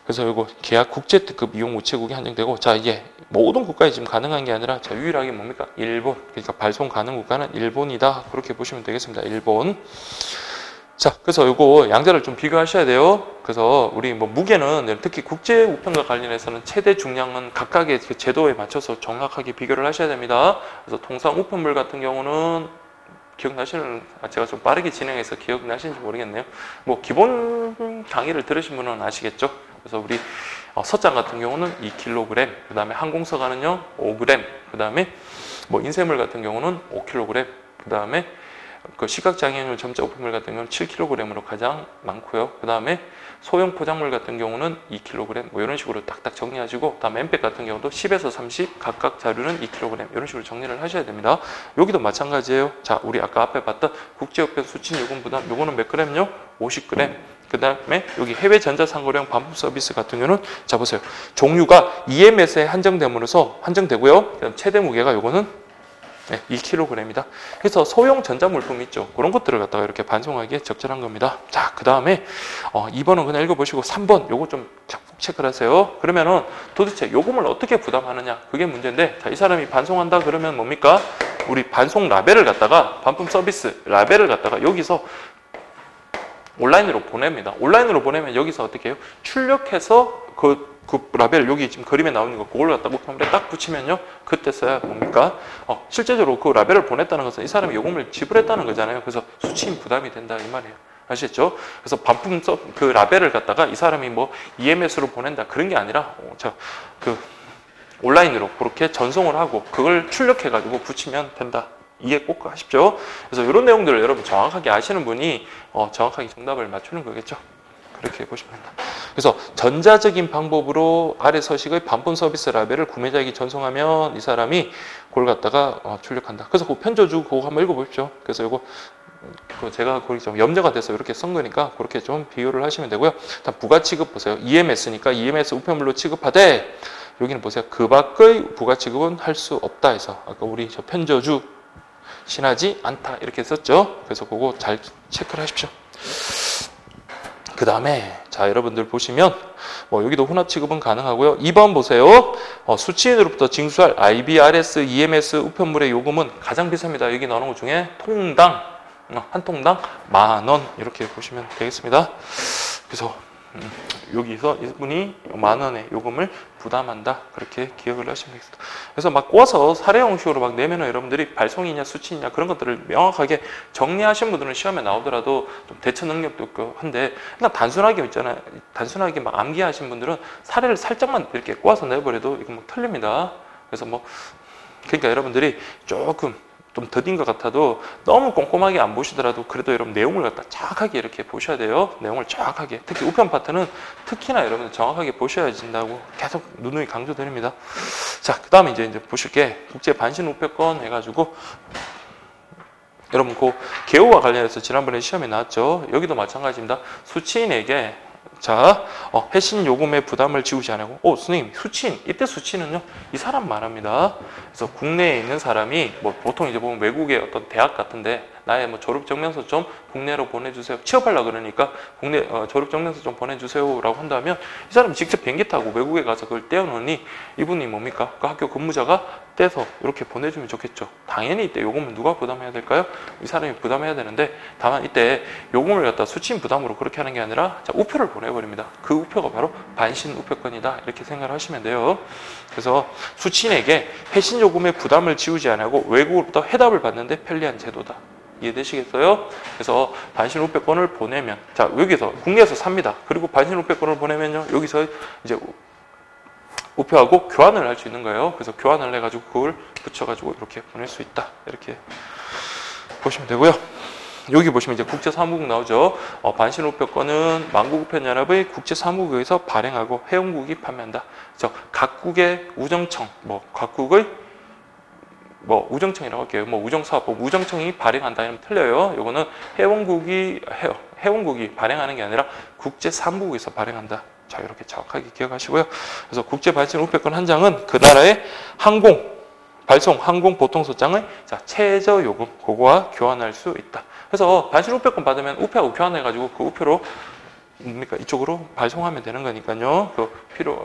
그래서 이거 계약 국제 특급 이용 우체국에 한정되고, 자 이게 모든 국가에 지금 가능한 게 아니라 자 유일하게 뭡니까? 일본. 그러니까 발송 가능 국가는 일본이다. 그렇게 보시면 되겠습니다. 일본. 자, 그래서 이거 양자를 좀 비교하셔야 돼요. 그래서 우리 뭐 무게는 특히 국제 우편과 관련해서는 최대 중량은 각각의 그 제도에 맞춰서 정확하게 비교를 하셔야 됩니다. 그래서 통상 우편물 같은 경우는 기억나시는, 제가 좀 빠르게 진행해서 기억나시는지 모르겠네요. 뭐 기본 강의를 들으신 분은 아시겠죠? 그래서 우리 서장 같은 경우는 2kg, 그 다음에 항공서가는요 5g, 그 다음에 뭐 인쇄물 같은 경우는 5kg, 그 다음에 그 시각장애인용 점자 우편물 같은 경우는 7kg으로 가장 많고요. 그 다음에 소형 포장물 같은 경우는 2kg, 뭐 이런 식으로 딱딱 정리하시고, 다음 엠팩 같은 경우도 10에서 30, 각각 자료는 2kg, 이런 식으로 정리를 하셔야 됩니다. 여기도 마찬가지예요. 자, 우리 아까 앞에 봤던 국제우편 수취인 요금 부담, 요거는 몇 g요? 50g. 그 다음에 여기 해외 전자상거래용 반품 서비스 같은 경우는 자 보세요. 종류가 EMS에 한정되고요. 그다음 최대 무게가 요거는 2kg입니다. 그래서 소형 전자물품 있죠. 그런 것들을 갖다가 이렇게 반송하기에 적절한 겁니다. 자, 그 다음에 2번은 그냥 읽어보시고 3번 요거 좀 체크를 하세요. 그러면은 도대체 요금을 어떻게 부담하느냐, 그게 문제인데, 자, 이 사람이 반송한다 그러면 뭡니까? 우리 반송 라벨을 갖다가, 반품 서비스 라벨을 갖다가 여기서 온라인으로 보냅니다. 온라인으로 보내면 여기서 어떻게 해요? 출력해서 그 라벨, 여기 지금 그림에 나오는 거 그걸 갖다 우편물에 딱 붙이면요, 그때 써야 뭡니까? 실제적으로 그 라벨을 보냈다는 것은 이 사람이 요금을 지불했다는 거잖아요. 그래서 수취인 부담이 된다 이 말이에요. 아시겠죠? 그래서 반품 그 라벨을 갖다가 이 사람이 뭐 EMS로 보낸다 그런 게 아니라 온라인으로 그렇게 전송을 하고 그걸 출력해 가지고 붙이면 된다. 이해 꼭 하십시오. 그래서 이런 내용들을 여러분 정확하게 아시는 분이 정확하게 정답을 맞추는 거겠죠. 그렇게 보시면 됩니다. 그래서 전자적인 방법으로 아래 서식의 반품 서비스 라벨을 구매자에게 전송하면 이 사람이 그걸 갖다가 출력한다. 그래서 그 편조주 그거 한번 읽어보십시오. 그래서 이거 제가 거기 좀 염려가 돼서 이렇게 쓴 거니까 그렇게 좀 비교를 하시면 되고요. 다음 부가 취급 보세요. EMS니까 EMS 우편물로 취급하되, 여기는 보세요. 그 밖의 부가 취급은 할 수 없다 해서 아까 우리 저 편조주 신하지 않다 이렇게 썼죠. 그래서 그거 잘 체크를 하십시오. 그 다음에 자 여러분들 보시면 뭐 여기도 혼합 취급은 가능하고요. 2번 보세요. 수취인으로부터 징수할 IBRS, EMS 우편물의 요금은 가장 비쌉니다. 여기 나오는 것 중에 통당 한 통당 10,000원 이렇게 보시면 되겠습니다. 그래서 여기서 이분이 10,000원의 요금을 부담한다. 그렇게 기억을 하시면 되겠습니다. 그래서 막 꼬아서 사례 형식으로 막 내면은 여러분들이 발송이냐 수치냐 그런 것들을 명확하게 정리하신 분들은 시험에 나오더라도 좀 대처 능력도 있고 한데, 그냥 단순하게 있잖아요. 단순하게 막 암기하신 분들은 사례를 살짝만 이렇게 꼬아서 내버려도 이거 뭐 틀립니다. 그래서 뭐 그러니까 여러분들이 조금 좀 더딘 것 같아도 너무 꼼꼼하게 안 보시더라도 그래도 여러분 내용을 갖다 정확하게 이렇게 보셔야 돼요. 내용을 정확하게. 특히 우편 파트는 특히나 여러분들 정확하게 보셔야 진다고 계속 누누이 강조드립니다. 자, 그 다음에 이제 보실 게 국제 반신 우편권 해가지고 여러분 그 개요와 관련해서 지난번에 시험에 나왔죠. 여기도 마찬가지입니다. 수취인에게 자, 회신 요금의 부담을 지우지 않고, 선생님, 수취인, 이때 수취인은요, 이 사람 말합니다. 그래서 국내에 있는 사람이, 뭐, 보통 이제 보면 외국의 어떤 대학 같은데, 나의 뭐 졸업증명서 좀 국내로 보내주세요. 취업하려고 그러니까 국내 졸업증명서 좀 보내주세요 라고 한다면 이 사람이 직접 비행기 타고 외국에 가서 그걸 떼어놓으니 이분이 뭡니까? 그 학교 근무자가 떼서 이렇게 보내주면 좋겠죠. 당연히 이때 요금은 누가 부담해야 될까요? 이 사람이 부담해야 되는데, 다만 이때 요금을 갖다 수취인 부담으로 그렇게 하는 게 아니라 자, 우표를 보내버립니다. 그 우표가 바로 반신 우표권이다 이렇게 생각을 하시면 돼요. 그래서 수취인에게 회신 요금의 부담을 지우지 않고 외국으로부터 해답을 받는데 편리한 제도다. 이해되시겠어요? 그래서 반신 우표권을 보내면, 자, 여기서 국내에서 삽니다. 그리고 반신 우표권을 보내면요, 여기서 이제 우표하고 교환을 할 수 있는 거예요. 그래서 교환을 해가지고 그걸 붙여가지고 이렇게 보낼 수 있다. 이렇게 보시면 되고요. 여기 보시면 이제 국제사무국 나오죠. 반신 우표권은 만국우편연합의 국제사무국에서 발행하고 회원국이 판매한다. 그래서 각국의 우정청, 각국의 우정청이라고 할게요. 우정사업부, 우정청이 발행한다 이러면 틀려요. 이거는 회원국이 발행하는 게 아니라 국제사무국에서 발행한다. 자, 이렇게 정확하게 기억하시고요. 그래서 국제 반신 우표권 한 장은 그 나라의 발송 항공 보통소장의 최저 요금 그거와 교환할 수 있다. 그래서 반신 우표권 받으면 우표하고 교환해가지고 그 우표로 이쪽으로 발송하면 되는 거니까요.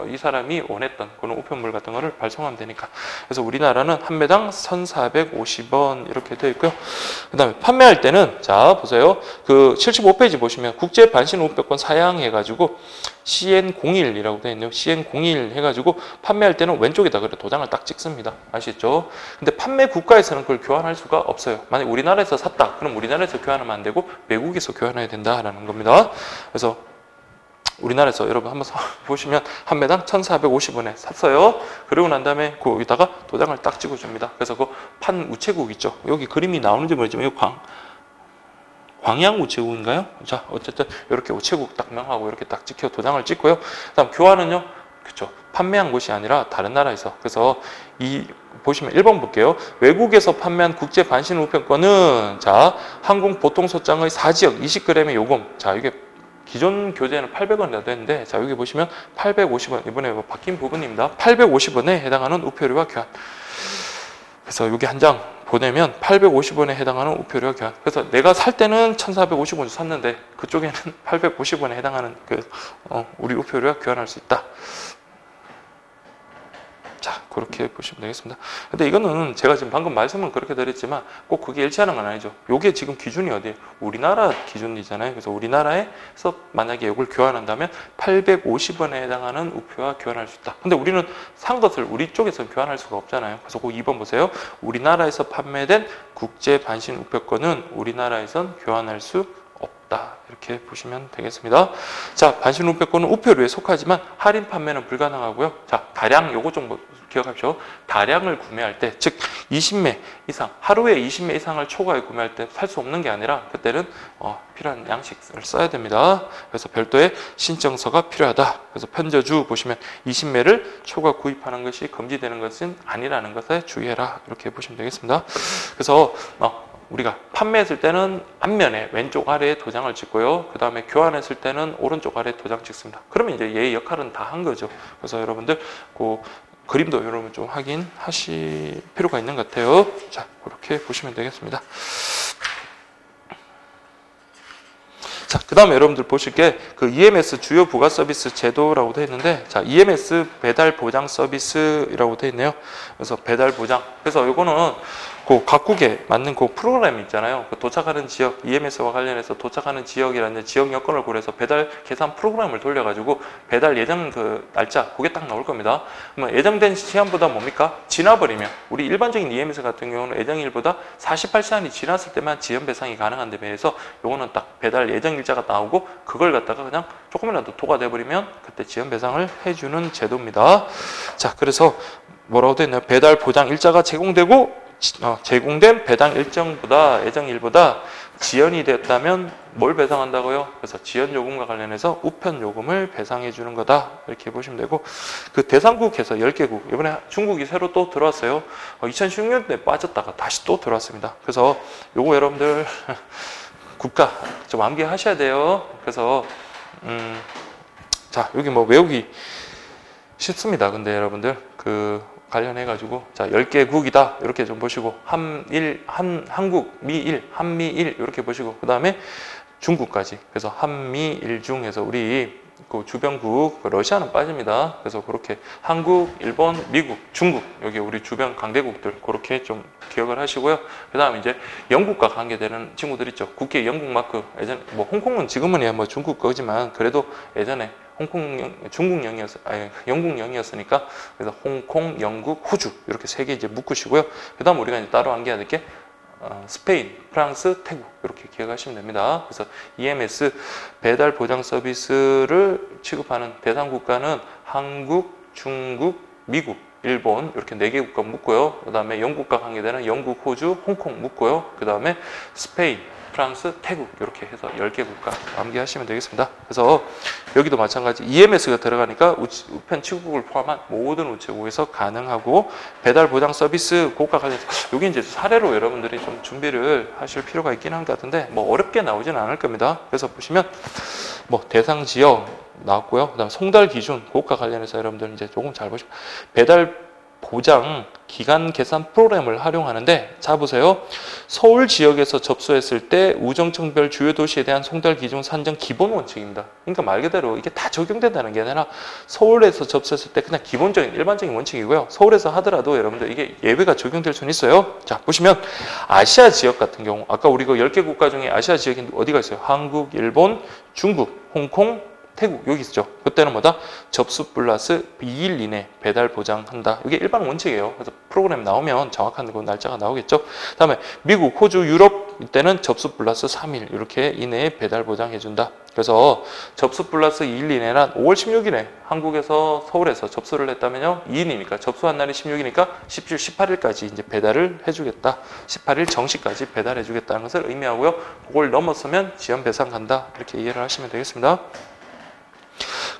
이 사람이 원했던 그런 우편물 같은 거를 발송하면 되니까. 그래서 우리나라는 한 매당 1,450원 이렇게 되어 있고요. 그 다음에 판매할 때는, 자, 보세요. 그 75페이지 보시면 국제 반신 우표권 사양해가지고 CN01이라고 되어 있네요. CN01 해가지고 판매할 때는 왼쪽에다 그래 도장을 딱 찍습니다. 아시죠? 근데 판매 국가에서는 그걸 교환할 수가 없어요. 만약 우리나라에서 샀다. 그럼 우리나라에서 교환하면 안 되고 외국에서 교환해야 된다라는 겁니다. 그래서 우리나라에서 여러분 한번 보시면 한 매당 1,450원에 샀어요. 그러고 난 다음에 거기다가 도장을 딱 찍어줍니다. 그래서 그 판 우체국 있죠. 여기 그림이 나오는지 모르지만 이거 광양 우체국인가요? 자, 어쨌든 이렇게 우체국 딱 명하고 이렇게 딱 찍혀 도장을 찍고요. 그다음 교환은요, 그렇죠. 판매한 곳이 아니라 다른 나라에서. 그래서 보시면 1번 볼게요. 외국에서 판매한 국제 반신 우편권은, 자, 항공 보통소장의 4지역 20g의 요금. 자, 이게 기존 교재는 800원이라도 했는데, 자, 여기 보시면 850원, 이번에 바뀐 부분입니다. 850원에 해당하는 우표료와 교환. 그래서 여기 한 장 보내면 850원에 해당하는 우표료와 교환. 그래서 내가 살 때는 1,450원 샀는데 그쪽에는 850원에 해당하는 우리 우표료와 교환할 수 있다. 자, 그렇게 보시면 되겠습니다. 근데 이거는 제가 지금 방금 말씀은 그렇게 드렸지만 꼭 그게 일치하는 건 아니죠. 요게 지금 기준이 어디예요? 우리나라 기준이잖아요. 그래서 우리나라에서 만약에 이걸 교환한다면 850원에 해당하는 우표와 교환할 수 있다. 근데 우리는 산 것을 우리 쪽에서 교환할 수가 없잖아요. 그래서 그 2번 보세요. 우리나라에서 판매된 국제 반신 우표권은 우리나라에선 교환할 수 없다. 이렇게 보시면 되겠습니다. 자, 반신 우표권은 우표류에 속하지만 할인 판매는 불가능하고요. 자, 다량 요거 좀 기억하십시오. 다량을 구매할 때, 즉 20매 이상, 하루에 20매 이상을 초과해 구매할 때 살 수 없는 게 아니라 그때는 필요한 양식을 써야 됩니다. 그래서 별도의 신청서가 필요하다. 그래서 편저주 보시면 20매를 초과 구입하는 것이 금지되는 것은 아니라는 것에 주의해라. 이렇게 보시면 되겠습니다. 그래서 우리가 판매했을 때는 앞면에 왼쪽 아래에 도장을 찍고요. 그 다음에 교환했을 때는 오른쪽 아래에 도장 찍습니다. 그러면 이제 얘의 역할은 다 한 거죠. 그래서 여러분들 그 그림도 여러분 좀 확인하실 필요가 있는 것 같아요. 자, 그렇게 보시면 되겠습니다. 자, 그 다음에 여러분들 보실 게 그 EMS 주요 부가 서비스 제도라고 되어 있는데, 자, EMS 배달 보장 서비스라고 되어 있네요. 그래서 배달 보장. 그래서 이거는 그 각국에 맞는 그 프로그램 있잖아요. 그 도착하는 지역, EMS와 관련해서 도착하는 지역이라는 지역 여건을 고려해서 배달 계산 프로그램을 돌려가지고 배달 예정 그 날짜, 그게 딱 나올 겁니다. 그러면 예정된 시간보다 뭡니까? 지나버리면, 우리 일반적인 EMS 같은 경우는 예정일보다 48시간이 지났을 때만 지연 배상이 가능한 데 비해서 요거는 딱 배달 예정 일자가 나오고 그걸 갖다가 그냥 조금이라도 도가 돼버리면 그때 지연 배상을 해주는 제도입니다. 자, 그래서 뭐라고 되어 있나요? 배달 보장 일자가 제공된 배당 일정보다 예정일보다 지연이 됐다면 뭘 배상한다고요? 그래서 지연 요금과 관련해서 우편 요금을 배상해 주는 거다. 이렇게 보시면 되고, 그 대상국에서 10개국, 이번에 중국이 새로 또 들어왔어요. 2016년에 빠졌다가 다시 또 들어왔습니다. 그래서 요거 여러분들 국가 좀 암기하셔야 돼요. 그래서 자, 여기 외우기 쉽습니다. 근데 여러분들 관련해가지고 자 10개 국이다 이렇게 좀 보시고 한국, 미일, 한미일 이렇게 보시고 그 다음에 중국까지. 그래서 한미일 중에서 우리 그 주변국 러시아는 빠집니다. 그래서 그렇게 한국, 일본, 미국, 중국 여기 우리 주변 강대국들 그렇게 좀 기억을 하시고요. 그 다음에 이제 영국과 관계되는 친구들 있죠. 국계 영국 마크. 예전 뭐 홍콩은 지금은 뭐 중국 거지만 그래도 예전에 영국령이었으니까 그래서 홍콩, 영국, 호주 이렇게 세 개 이제 묶으시고요. 그 다음 우리가 이제 따로 암기해야 될 게 스페인, 프랑스, 태국 이렇게 기억하시면 됩니다. 그래서 EMS 배달 보장 서비스를 취급하는 대상 국가는 한국, 중국, 미국, 일본 이렇게 4개 국가 묶고요. 그 다음에 영국과 관계되는 영국, 호주, 홍콩 묶고요. 그 다음에 스페인, 프랑스, 태국 이렇게 해서 10개 국가 암기하시면 되겠습니다. 그래서 여기도 마찬가지 EMS가 들어가니까 우편 취급국을 포함한 모든 우체국에서 가능하고 배달 보장 서비스 고가 관련 여기 이제 사례로 여러분들이 좀 준비를 하실 필요가 있긴 한 것 같은데 뭐 어렵게 나오지는 않을 겁니다. 그래서 보시면 뭐 대상 지역 나왔고요. 그다음 송달 기준 고가 관련해서 여러분들 이제 조금 잘 보시고 배달 보장 기간 계산 프로그램을 활용하는데 자 보세요. 서울 지역에서 접수했을 때 우정청별 주요 도시에 대한 송달 기준 산정 기본 원칙입니다. 그러니까 말 그대로 이게 다 적용된다는 게 아니라 서울에서 접수했을 때 그냥 기본적인 일반적인 원칙이고요. 서울에서 하더라도 여러분들 이게 예외가 적용될 수는 있어요. 자 보시면 아시아 지역 같은 경우 아까 우리 그 10개 국가 중에 아시아 지역이 어디가 있어요? 한국, 일본, 중국, 홍콩, 태국 여기 있죠. 그때는 뭐다? 접수 플러스 2일 이내 배달 보장한다. 이게 일반 원칙이에요. 그래서 프로그램 나오면 정확한 그 날짜가 나오겠죠. 그다음에 미국, 호주, 유럽 이때는 접수 플러스 3일 이렇게 이내에 배달 보장해준다. 그래서 접수 플러스 2일 이내란 5월 16일에 한국에서 서울에서 접수를 했다면요. 2일이니까 접수한 날이 16일이니까 17, 18일까지 이제 배달을 해주겠다. 18일 정시까지 배달해주겠다는 것을 의미하고요. 그걸 넘었으면 지연 배상 간다. 이렇게 이해를 하시면 되겠습니다.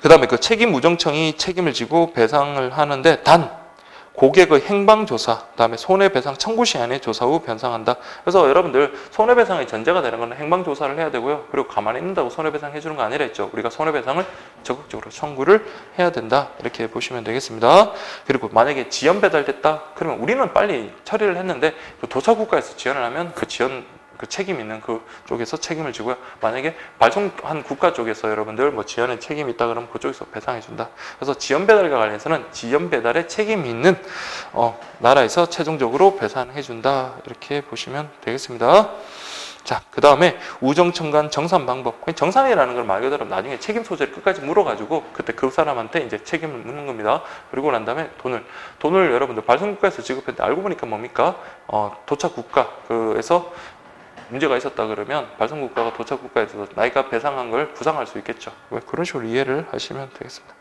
그 다음에 그 책임 우정청이 책임을 지고 배상을 하는데 단 고객의 행방조사, 그 다음에 손해배상 청구 시한에 조사 후 변상한다. 그래서 여러분들 손해배상의 전제가 되는 건 행방조사를 해야 되고요. 그리고 가만히 있는다고 손해배상 해주는 거 아니라 했죠. 우리가 손해배상을 적극적으로 청구를 해야 된다. 이렇게 보시면 되겠습니다. 그리고 만약에 지연 배달됐다. 그러면 우리는 빨리 처리를 했는데 그 도착국가에서 지연을 하면 그 지연 그 책임 있는 그 쪽에서 책임을 지고요. 만약에 발송한 국가 쪽에서 여러분들 뭐 지연에 책임이 있다 그러면 그쪽에서 배상해 준다. 그래서 지연 배달과 관련해서는 지연 배달에 책임이 있는 나라에서 최종적으로 배상해 준다. 이렇게 보시면 되겠습니다. 자, 그 다음에 우정청간 정산 방법. 정산이라는 걸 말 그대로 나중에 책임 소재를 끝까지 물어가지고 그때 그 사람한테 이제 책임을 묻는 겁니다. 그리고 난 다음에 돈을 여러분들 발송국가에서 지급했는데 알고 보니까 뭡니까? 도착 국가에서 문제가 있었다 그러면 발송국가가 도착국가에서 나이가 배상한 걸 구상할 수 있겠죠. 그런 식으로 이해를 하시면 되겠습니다.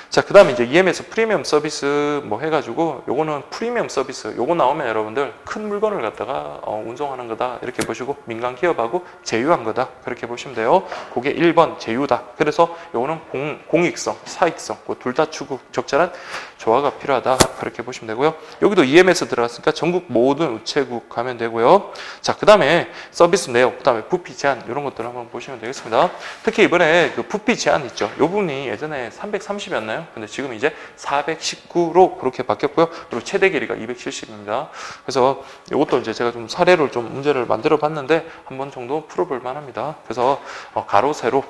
자, 그 다음에 이제 EMS 프리미엄 서비스 뭐 해가지고 요거는 프리미엄 서비스 요거 나오면 여러분들 큰 물건을 갖다가 운송하는 거다 이렇게 보시고 민간 기업하고 제휴한 거다 그렇게 보시면 돼요. 그게 1번 제휴다. 그래서 요거는 공익성, 사익성 둘 다 추구 적절한 조화가 필요하다 그렇게 보시면 되고요. 여기도 EMS 들어갔으니까 전국 모든 우체국 가면 되고요. 자, 그 다음에 서비스 내역, 그 다음에 부피 제한 이런 것들 한번 보시면 되겠습니다. 특히 이번에 그 부피 제한 있죠. 요 부분이 예전에 330이었나요? 근데 지금 이제 419로 그렇게 바뀌었고요. 그리고 최대 길이가 270입니다. 그래서 이것도 이제 제가 좀 사례로 좀 문제를 만들어 봤는데 한 번 정도 풀어볼 만합니다. 그래서 가로, 세로,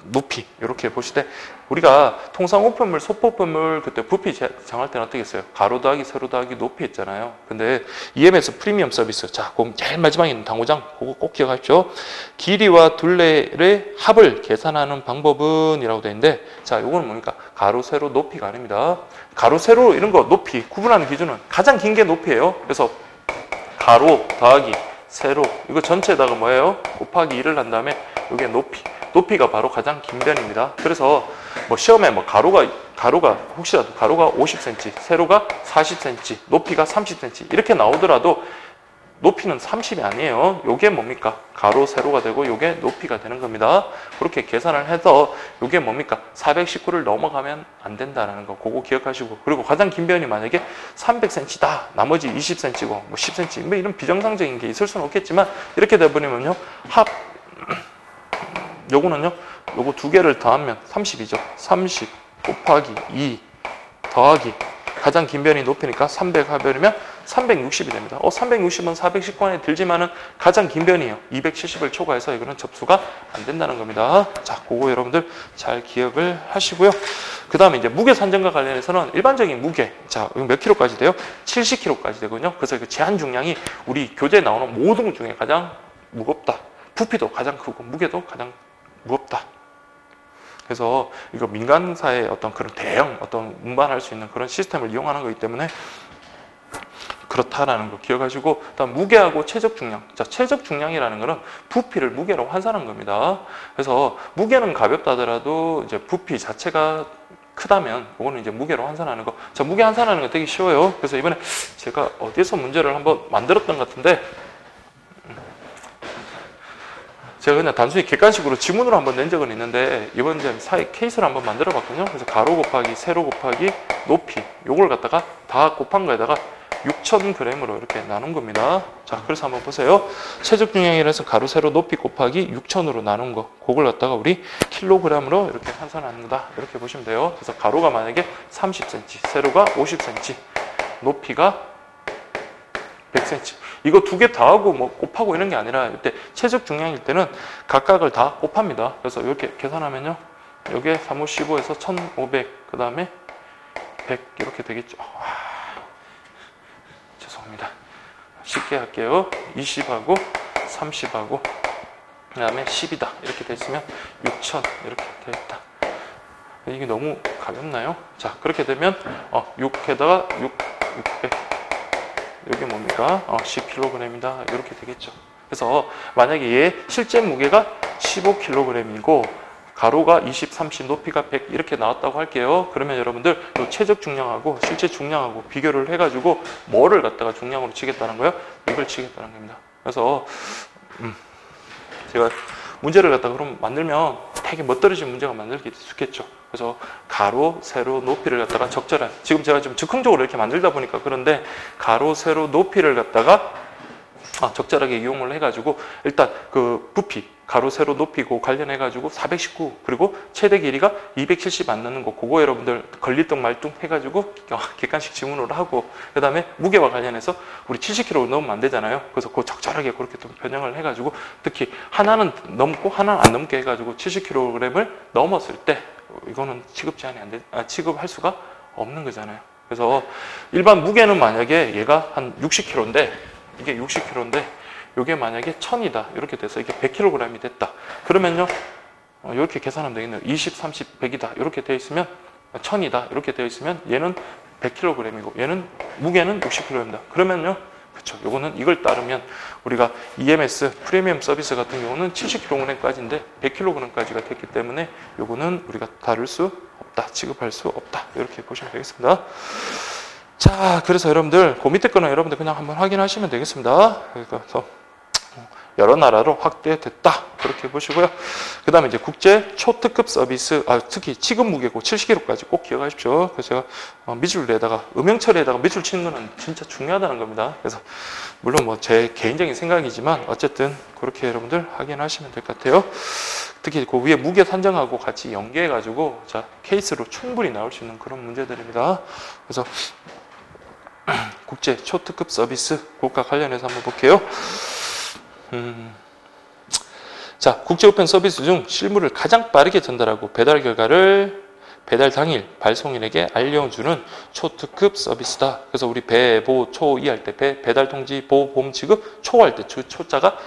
높이 이렇게 보실 때 우리가 통상 오픈물, 소포품을 그때 부피 정할 때는 어떻게 했어요? 가로 더하기 세로 더하기 높이 했잖아요. 근데 EMS 프리미엄 서비스 자, 그럼 제일 마지막에 있는 당구장 그거 꼭 기억하십시오. 길이와 둘레의 합을 계산하는 방법은 이라고 되어 있는데 자, 요거는 뭡니까? 가로, 세로, 높이가 아닙니다. 가로, 세로 이런 거 높이 구분하는 기준은 가장 긴 게 높이예요. 그래서 가로 더하기 세로 이거 전체에다가 뭐예요? 곱하기 2를 한 다음에 이게 높이가 바로 가장 긴 변입니다. 그래서 뭐 시험에 뭐 가로가 혹시라도 가로가 50cm, 세로가 40cm, 높이가 30cm 이렇게 나오더라도 높이는 30이 아니에요. 요게 뭡니까? 가로, 세로가 되고 요게 높이가 되는 겁니다. 그렇게 계산을 해서 요게 뭡니까? 419를 넘어가면 안 된다는 거 그거 기억하시고 그리고 가장 긴 변이 만약에 300cm다. 나머지 20cm고 뭐 10cm 뭐 이런 비정상적인 게 있을 수는 없겠지만 이렇게 돼버리면요. 요거는요. 요거 두 개를 더하면 30이죠. 30 곱하기 2 더하기 가장 긴 변이 높이니까 300 하변이면 360이 됩니다. 360은 410권에 들지만은 가장 긴 변이에요. 270을 초과해서 이거는 접수가 안 된다는 겁니다. 자, 그거 여러분들 잘 기억을 하시고요. 그 다음에 이제 무게 산정과 관련해서는 일반적인 무게, 자, 이거 몇 킬로까지 돼요? 70킬로까지 되거든요. 그래서 그 제한 중량이 우리 교재에 나오는 모든 것 중에 가장 무겁다. 부피도 가장 크고 무게도 가장 무겁다. 그래서 이거 민간사의 어떤 그런 대형 어떤 운반할 수 있는 그런 시스템을 이용하는 거기 때문에 그렇다라는 거 기억하시고, 그다음 무게하고 최적 중량. 자, 최적 중량이라는 거는 부피를 무게로 환산한 겁니다. 그래서 무게는 가볍다 하더라도 이제 부피 자체가 크다면 이거는 이제 무게로 환산하는 거. 자, 무게 환산하는 거 되게 쉬워요. 그래서 이번에 제가 어디서 문제를 한번 만들었던 것 같은데, 제가 그냥 단순히 객관식으로 지문으로 한번 낸 적은 있는데, 이번 이제 케이스를 한번 만들어 봤거든요. 그래서 가로 곱하기 세로 곱하기 높이, 요걸 갖다가 다 곱한 거에다가 6,000g으로 이렇게 나눈 겁니다. 자, 그래서 한번 보세요. 최적 중량이라서 가로 세로 높이 곱하기 6,000으로 나눈 거, 그걸 갖다가 우리 킬로그램으로 이렇게 환산하는 거다, 이렇게 보시면 돼요. 그래서 가로가 만약에 30cm, 세로가 50cm, 높이가 100cm. 이거 두 개 다 하고 뭐 곱하고 이런 게 아니라, 이때 최적 중량일 때는 각각을 다 곱합니다. 그래서 이렇게 계산하면요, 여기에 3,515에서 1,500, 그 다음에 100 이렇게 되겠죠. 죄송합니다. 쉽게 할게요. 20하고 30하고 그 다음에 10이다 이렇게 됐으면 6,000 이렇게 되겠다. 이게 너무 가볍나요? 자, 그렇게 되면 6에다가 600, 이게 뭡니까? 10kg이다 이렇게 되겠죠. 그래서 만약에 얘 실제 무게가 15kg이고 가로가 20, 30, 높이가 100 이렇게 나왔다고 할게요. 그러면 여러분들 이 최적 중량하고 실제 중량하고 비교를 해가지고 뭐를 갖다가 중량으로 치겠다는 거예요? 이걸 치겠다는 겁니다. 그래서 제가 문제를 갖다가 그럼 만들면 되게 멋들어진 문제가 만들기 좋겠죠. 그래서 가로, 세로, 높이를 갖다가 적절한, 지금 제가 좀 즉흥적으로 이렇게 만들다 보니까 그런데 가로, 세로, 높이를 갖다가 적절하게 이용을 해가지고 일단 그 부피, 가로, 세로, 높이고 관련해가지고 419 그리고 최대 길이가 270 안 넣는 거, 그거 여러분들 걸리뚱 말뚱 해가지고 객관식 지문으로 하고, 그 다음에 무게와 관련해서 우리 70kg 넣으면 안 되잖아요. 그래서 그 적절하게 그렇게 좀 변형을 해가지고, 특히 하나는 넘고 하나는 안 넘게 해가지고 70kg을 넘었을 때 이거는 취급 제한이 안 돼, 취급할 수가 없는 거잖아요. 그래서 일반 무게는 만약에 얘가 한 60kg인데, 이게 60kg인데 이게 만약에 1000이다 이렇게 돼서 이게 100kg이 됐다. 그러면요, 이렇게 계산하면 되겠네요. 20, 30, 100이다 이렇게 되어 있으면 1000이다 이렇게 되어 있으면 얘는 100kg이고 얘는 무게는 60kg입니다. 그러면요, 그렇죠. 요거는 이걸 따르면 우리가 EMS 프리미엄 서비스 같은 경우는 70kg까지인데 100kg까지가 됐기 때문에 요거는 우리가 다룰 수 없다, 취급할 수 없다 이렇게 보시면 되겠습니다. 자, 그래서 여러분들 그 밑에 거는 여러분들 그냥 한번 확인하시면 되겠습니다. 그래서 여러 나라로 확대됐다 그렇게 보시고요. 그 다음에 이제 국제 초특급 서비스, 특히 취급 무게고 70kg까지 꼭 기억하십시오. 그래서 제가 밑줄에다가 음영 처리에다가 밑줄 치는 거는 진짜 중요하다는 겁니다. 그래서 물론 뭐 제 개인적인 생각이지만 어쨌든 그렇게 여러분들 확인하시면 될 것 같아요. 특히 그 위에 무게 산정하고 같이 연계해 가지고 자, 케이스로 충분히 나올 수 있는 그런 문제들입니다. 그래서 국제 초특급 서비스 그것과 관련해서 한번 볼게요. 자, 국제 우편 서비스 중 실물을 가장 빠르게 전달하고 배달 결과를 배달 당일 발송인에게 알려주는 초특급 서비스다. 그래서 우리 배, 보, 초, 이 할 때 배달 통지, 보, 봄, 지급, 초 할 때 초자가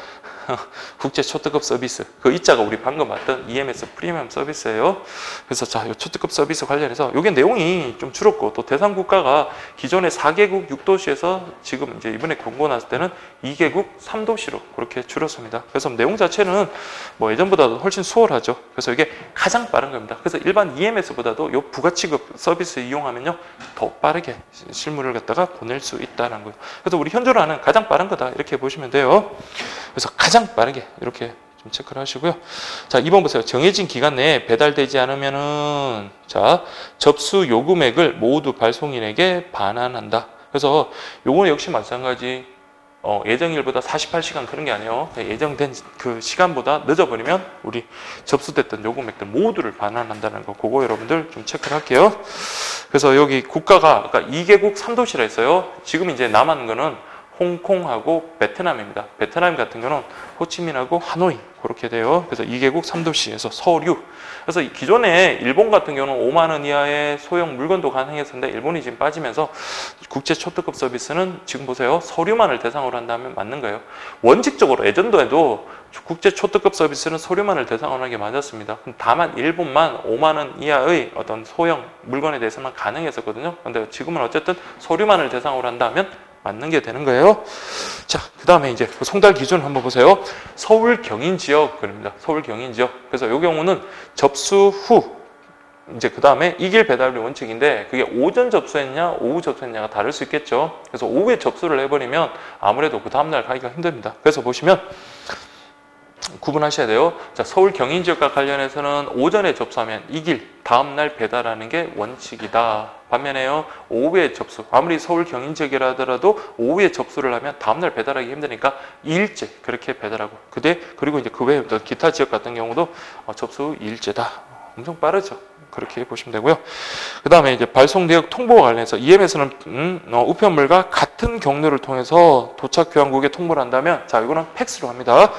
국제 초특급 서비스. 그 이자가 우리 방금 봤던 EMS 프리미엄 서비스예요. 그래서 자, 이 초특급 서비스 관련해서 요게 내용이 좀 줄었고, 또 대상 국가가 기존의 4개국 6도시에서 지금 이제 이번에 공고 났을 때는 2개국 3도시로 그렇게 줄었습니다. 그래서 내용 자체는 뭐 예전보다도 훨씬 수월하죠. 그래서 이게 가장 빠른 겁니다. 그래서 일반 EMS보다도 요 부가취급 서비스 이용하면요 더 빠르게 실물을 갖다가 보낼 수 있다는 거예요. 그래서 우리 현존하는 가장 빠른 거다 이렇게 보시면 돼요. 그래서 가장 빠르게 이렇게 좀 체크를 하시고요. 자, 2번 보세요. 정해진 기간 내에 배달되지 않으면은 자, 접수 요금액을 모두 발송인에게 반환한다. 그래서 요거는 역시 마찬가지. 예정일보다 48시간 그런 게 아니에요. 예정된 그 시간보다 늦어버리면 우리 접수됐던 요금액들 모두를 반환한다는 거, 그거 여러분들 좀 체크를 할게요. 그래서 여기 국가가 아까 2개국 3도시라 했어요. 지금 이제 남은 거는 홍콩하고 베트남입니다. 베트남 같은 경우는 호치민하고 하노이 그렇게 돼요. 그래서 2개국 3도시에서 서류. 그래서 기존에 일본 같은 경우는 5만 원 이하의 소형 물건도 가능했었는데 일본이 지금 빠지면서 국제 초특급 서비스는 지금 보세요. 서류만을 대상으로 한다면 맞는 거예요. 원칙적으로 예전도에도 국제 초특급 서비스는 서류만을 대상으로 하는 게 맞았습니다. 다만 일본만 5만 원 이하의 어떤 소형 물건에 대해서만 가능했었거든요. 근데 지금은 어쨌든 서류만을 대상으로 한다면 맞는 게 되는 거예요. 자, 그 다음에 이제 송달 기준 한번 보세요. 서울 경인 지역 그럽니다. 서울 경인 지역. 그래서 이 경우는 접수 후 이제 그 다음에 이길 배달비 원칙인데 그게 오전 접수했냐 오후 접수했냐가 다를 수 있겠죠. 그래서 오후에 접수를 해버리면 아무래도 그 다음날 가기가 힘듭니다. 그래서 보시면 구분하셔야 돼요. 자, 서울 경인 지역과 관련해서는 오전에 접수하면 이길 다음날 배달하는 게 원칙이다. 반면에요, 오후에 접수, 아무리 서울 경인 지역이라 하더라도 오후에 접수를 하면 다음날 배달하기 힘드니까 일제 그렇게 배달하고 그리고 이제 그 외에 기타 지역 같은 경우도 접수 일제다. 엄청 빠르죠. 그렇게 보시면 되고요. 그 다음에 이제 발송 내역 통보와 관련해서 EMS는 우편물과 같은 경로를 통해서 도착 교환국에 통보를 한다면 자, 이거는 팩스로 합니다.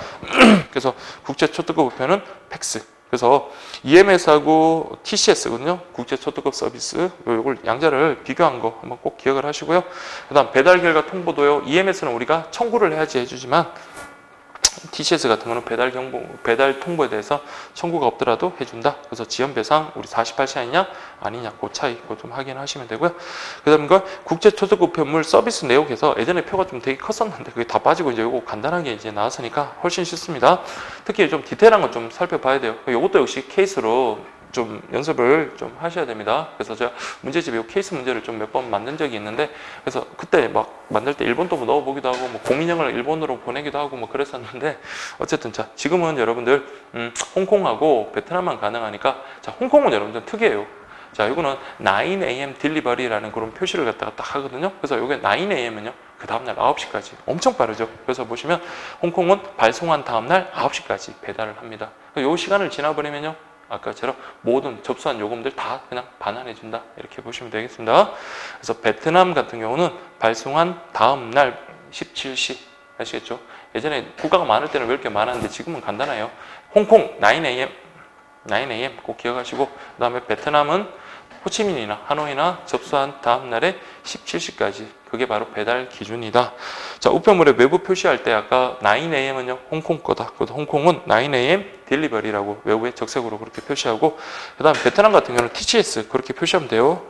그래서 국제 초특급 우편은 팩스. 그래서 EMS하고 TCS거든요. 국제 초특급 서비스. 이걸 양자를 비교한 거 한번 꼭 기억을 하시고요. 그 다음 배달 결과 통보도요. EMS는 우리가 청구를 해야지 해주지만 TCS 같은 거는 배달 통보에 대해서 청구가 없더라도 해준다. 그래서 지연 배상 우리 48시간이냐 아니냐 그 차이 그거 좀 확인하시면 되고요. 그다음에 국제 초특급 우편물 서비스 내역에서 예전에 표가 좀 되게 컸었는데 그게 다 빠지고 이제 이거 간단하게 이제 나왔으니까 훨씬 쉽습니다. 특히 좀 디테일한 건 좀 살펴봐야 돼요. 이것도 역시 케이스로 좀 연습을 좀 하셔야 됩니다. 그래서 제가 문제집에 이 케이스 문제를 좀 몇 번 만든 적이 있는데 그래서 그때 막 만들 때 일본도 뭐 넣어보기도 하고 뭐 공인형을 일본으로 보내기도 하고 뭐 그랬었는데 어쨌든 자 지금은 여러분들 홍콩하고 베트남만 가능하니까 자 홍콩은 여러분들 특이해요. 자 이거는 9am 딜리버리라는 그런 표시를 갖다가 딱 하거든요. 그래서 이게 9am은요 그 다음날 9시까지 엄청 빠르죠. 그래서 보시면 홍콩은 발송한 다음날 9시까지 배달을 합니다. 이 시간을 지나버리면요 아까처럼 모든 접수한 요금들 다 그냥 반환해준다 이렇게 보시면 되겠습니다. 그래서 베트남 같은 경우는 발송한 다음 날 17시 아시겠죠? 예전에 국가가 많을 때는 왜 이렇게 많았는데 지금은 간단해요. 홍콩 9am 꼭 기억하시고 그 다음에 베트남은 호치민이나 하노이나 접수한 다음 날에 17시까지 그게 바로 배달 기준이다. 자, 우편물에 외부 표시할 때 아까 9am은요 홍콩 거다. 그래서 홍콩은 9am 딜리버리라고 외부에 적색으로 그렇게 표시하고 그 다음 베트남 같은 경우는 TCS 그렇게 표시하면 돼요.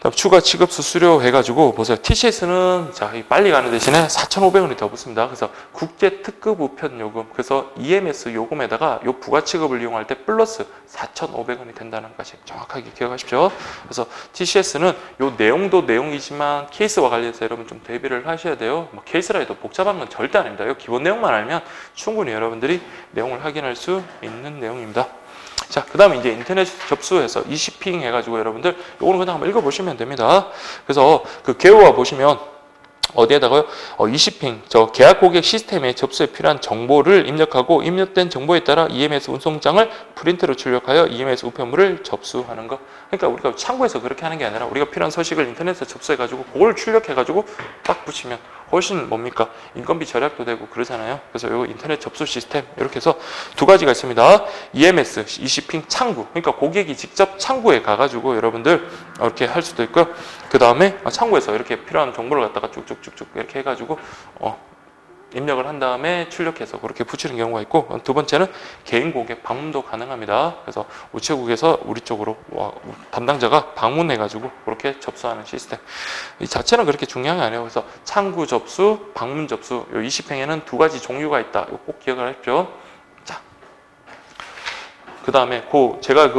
다음 추가 취급 수수료 해가지고 보세요. TCS는 자 빨리 가는 대신에 4,500원이 더 붙습니다. 그래서 국제 특급 우편 요금 그래서 EMS 요금에다가 요 부가 취급을 이용할 때 플러스 4,500원이 된다는 것까지 정확하게 기억하십시오. 그래서 TCS는 요 내용도 내용이지만 케이스와 관련해서 여러분 좀 대비를 하셔야 돼요. 뭐 케이스라 해도 복잡한 건 절대 아닙니다. 요 기본 내용만 알면 충분히 여러분들이 내용을 확인할 수 있는 내용입니다. 자, 그 다음에 이제 인터넷 접수해서 이시핑 해가지고 여러분들 요거는 그냥 한번 읽어보시면 됩니다. 그래서 그 개요와 보시면 어디에다가요? 이시핑, 계약 고객 시스템에 접수에 필요한 정보를 입력하고 입력된 정보에 따라 EMS 운송장을 프린트로 출력하여 EMS 우편물을 접수하는 거. 그러니까 우리가 창구에서 그렇게 하는 게 아니라 우리가 필요한 서식을 인터넷에 접수해가지고 그걸 출력해가지고 딱 붙이면 훨씬 뭡니까? 인건비 절약도 되고 그러잖아요. 그래서 요 인터넷 접수 시스템 이렇게 해서 두 가지가 있습니다. EMS, 이시핑 창구. 그러니까 고객이 직접 창구에 가가지고 여러분들 이렇게 할 수도 있고요. 그 다음에 창구에서 이렇게 필요한 정보를 갖다가 쭉쭉쭉쭉 이렇게 해가지고 입력을 한 다음에 출력해서 그렇게 붙이는 경우가 있고 두 번째는 개인 고객 방문도 가능합니다. 그래서 우체국에서 우리 쪽으로 담당자가 방문해가지고 그렇게 접수하는 시스템. 이 자체는 그렇게 중요한 게 아니에요. 그래서 창구 접수, 방문 접수 이 이시핑에는 두 가지 종류가 있다. 이거 꼭 기억을 하십시오. 자, 그 다음에 제가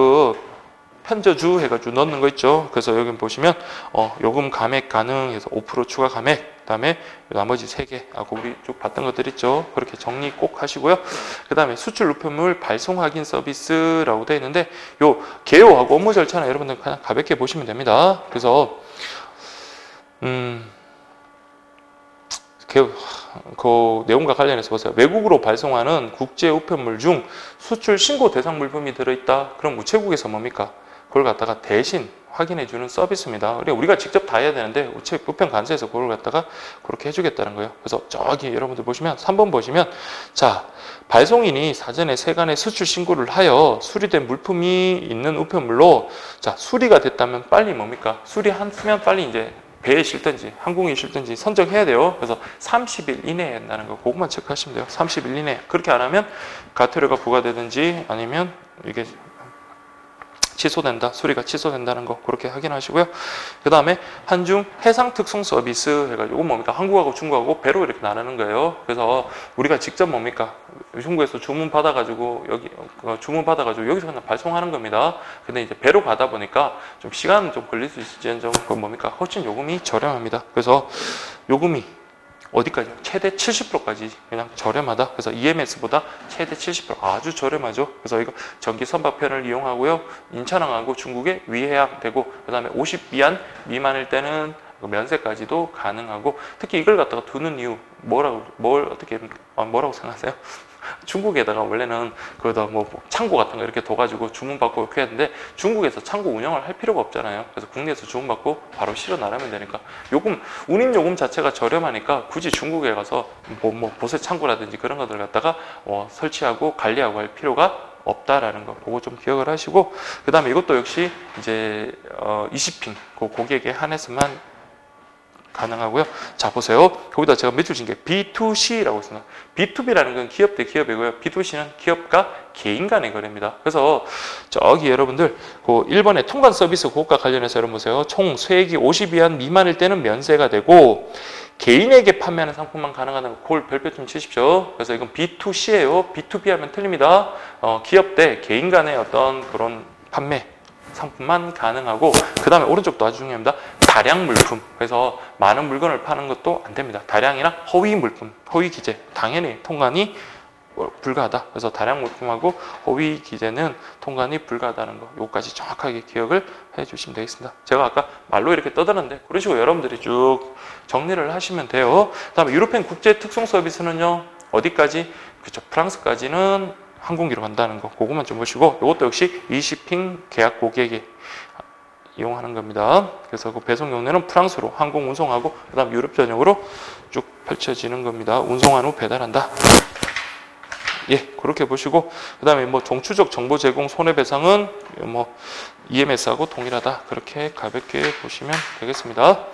편저주 해가지고 넣는 거 있죠. 그래서 여기 보시면 요금 감액 가능해서 5% 추가 감액 그 다음에 나머지 3개 하고 우리 쭉 봤던 것들 있죠. 그렇게 정리 꼭 하시고요. 그 다음에 수출 우편물 발송 확인 서비스라고 되어 있는데 요 개요하고 업무 절차는 여러분들 그냥 가볍게 보시면 됩니다. 그래서 그 내용과 관련해서 보세요. 외국으로 발송하는 국제 우편물 중 수출 신고 대상 물품이 들어있다. 그럼 우체국에서 뭡니까? 그걸 갖다가 대신 확인해 주는 서비스입니다. 우리가 직접 다 해야 되는데 우편 관세에서 그걸 갖다가 그렇게 해주겠다는 거예요. 그래서 저기 여러분들 보시면 3번 보시면 자, 발송인이 사전에 세관에 수출 신고를 하여 수리된 물품이 있는 우편물로 자, 수리가 됐다면 빨리 뭡니까? 수리했으면 빨리 이제 배에 실든지 항공에 실든지 선적해야 돼요. 그래서 30일 이내에 한다는 거 그것만 체크하시면 돼요. 30일 이내. 그렇게 안 하면 과태료가 부과되든지 아니면 이게 취소된다. 수리가 취소된다는 거 그렇게 확인하시고요. 그 다음에 한중 해상 특송 서비스 해가지고 뭡니까? 한국하고 중국하고 배로 이렇게 나누는 거예요. 그래서 우리가 직접 뭡니까? 중국에서 주문 받아가지고 여기서 그냥 발송하는 겁니다. 근데 이제 배로 가다 보니까 좀 시간은 좀 걸릴 수 있을지언정 그 뭡니까? 훨씬 요금이 저렴합니다. 그래서 요금이 어디까지요? 최대 70%까지 그냥 저렴하다. 그래서 EMS보다 최대 70% 아주 저렴하죠. 그래서 이거 전기 선박편을 이용하고요. 인천항하고 중국에 위해양되고 그 다음에 50위안 미만일 때는 면세까지도 가능하고 특히 이걸 갖다가 두는 이유 뭐라고 생각하세요? 중국에다가 원래는 거기다 뭐 창고 같은 거 이렇게 둬가지고 주문받고 이렇게 했는데 중국에서 창고 운영을 할 필요가 없잖아요. 그래서 국내에서 주문받고 바로 실어 나르면 되니까 운임 요금 자체가 저렴하니까 굳이 중국에 가서 뭐 보세 창고라든지 그런 것들 갖다가 설치하고 관리하고 할 필요가 없다라는 거 그거 좀 기억을 하시고 그 다음에 이것도 역시 이제 20핑 그 고객에 한해서만 가능하고요. 자 보세요. 거기다 제가 몇 줄 준 게 B2C라고 있습니다. B2B라는 건 기업 대 기업이고요. B2C는 기업과 개인 간의 거래입니다. 그래서 저기 여러분들 그 1번에 통관 서비스 그것과 관련해서 여러분 보세요. 총 수액이 50위안 미만일 때는 면세가 되고 개인에게 판매하는 상품만 가능하다는 거 그걸 별표 좀 치십시오. 그래서 이건 B2C예요. B2B 하면 틀립니다. 기업 대 개인 간의 어떤 그런 판매 상품만 가능하고 그 다음에 오른쪽도 아주 중요합니다. 다량 물품. 그래서 많은 물건을 파는 것도 안 됩니다. 다량이나 허위 물품, 허위 기재 당연히 통관이 불가하다. 그래서 다량 물품하고 허위 기재는 통관이 불가하다는 거 요거까지 정확하게 기억을 해주시면 되겠습니다. 제가 아까 말로 이렇게 떠드는데 그런 식으로 여러분들이 쭉 정리를 하시면 돼요. 그 다음에 유럽행 국제 특송 서비스는요 어디까지? 그렇죠. 프랑스까지는 항공기로 간다는 거 그것만 좀 보시고 이것도 역시 20핑 계약 고객이 이용하는 겁니다. 그래서 그 배송 경로는 프랑스로 항공 운송하고 그 다음 유럽 전역으로 쭉 펼쳐지는 겁니다. 운송한 후 배달한다. 예, 그렇게 보시고 그 다음에 뭐 종추적 정보 제공 손해배상은 뭐 EMS하고 동일하다. 그렇게 가볍게 보시면 되겠습니다.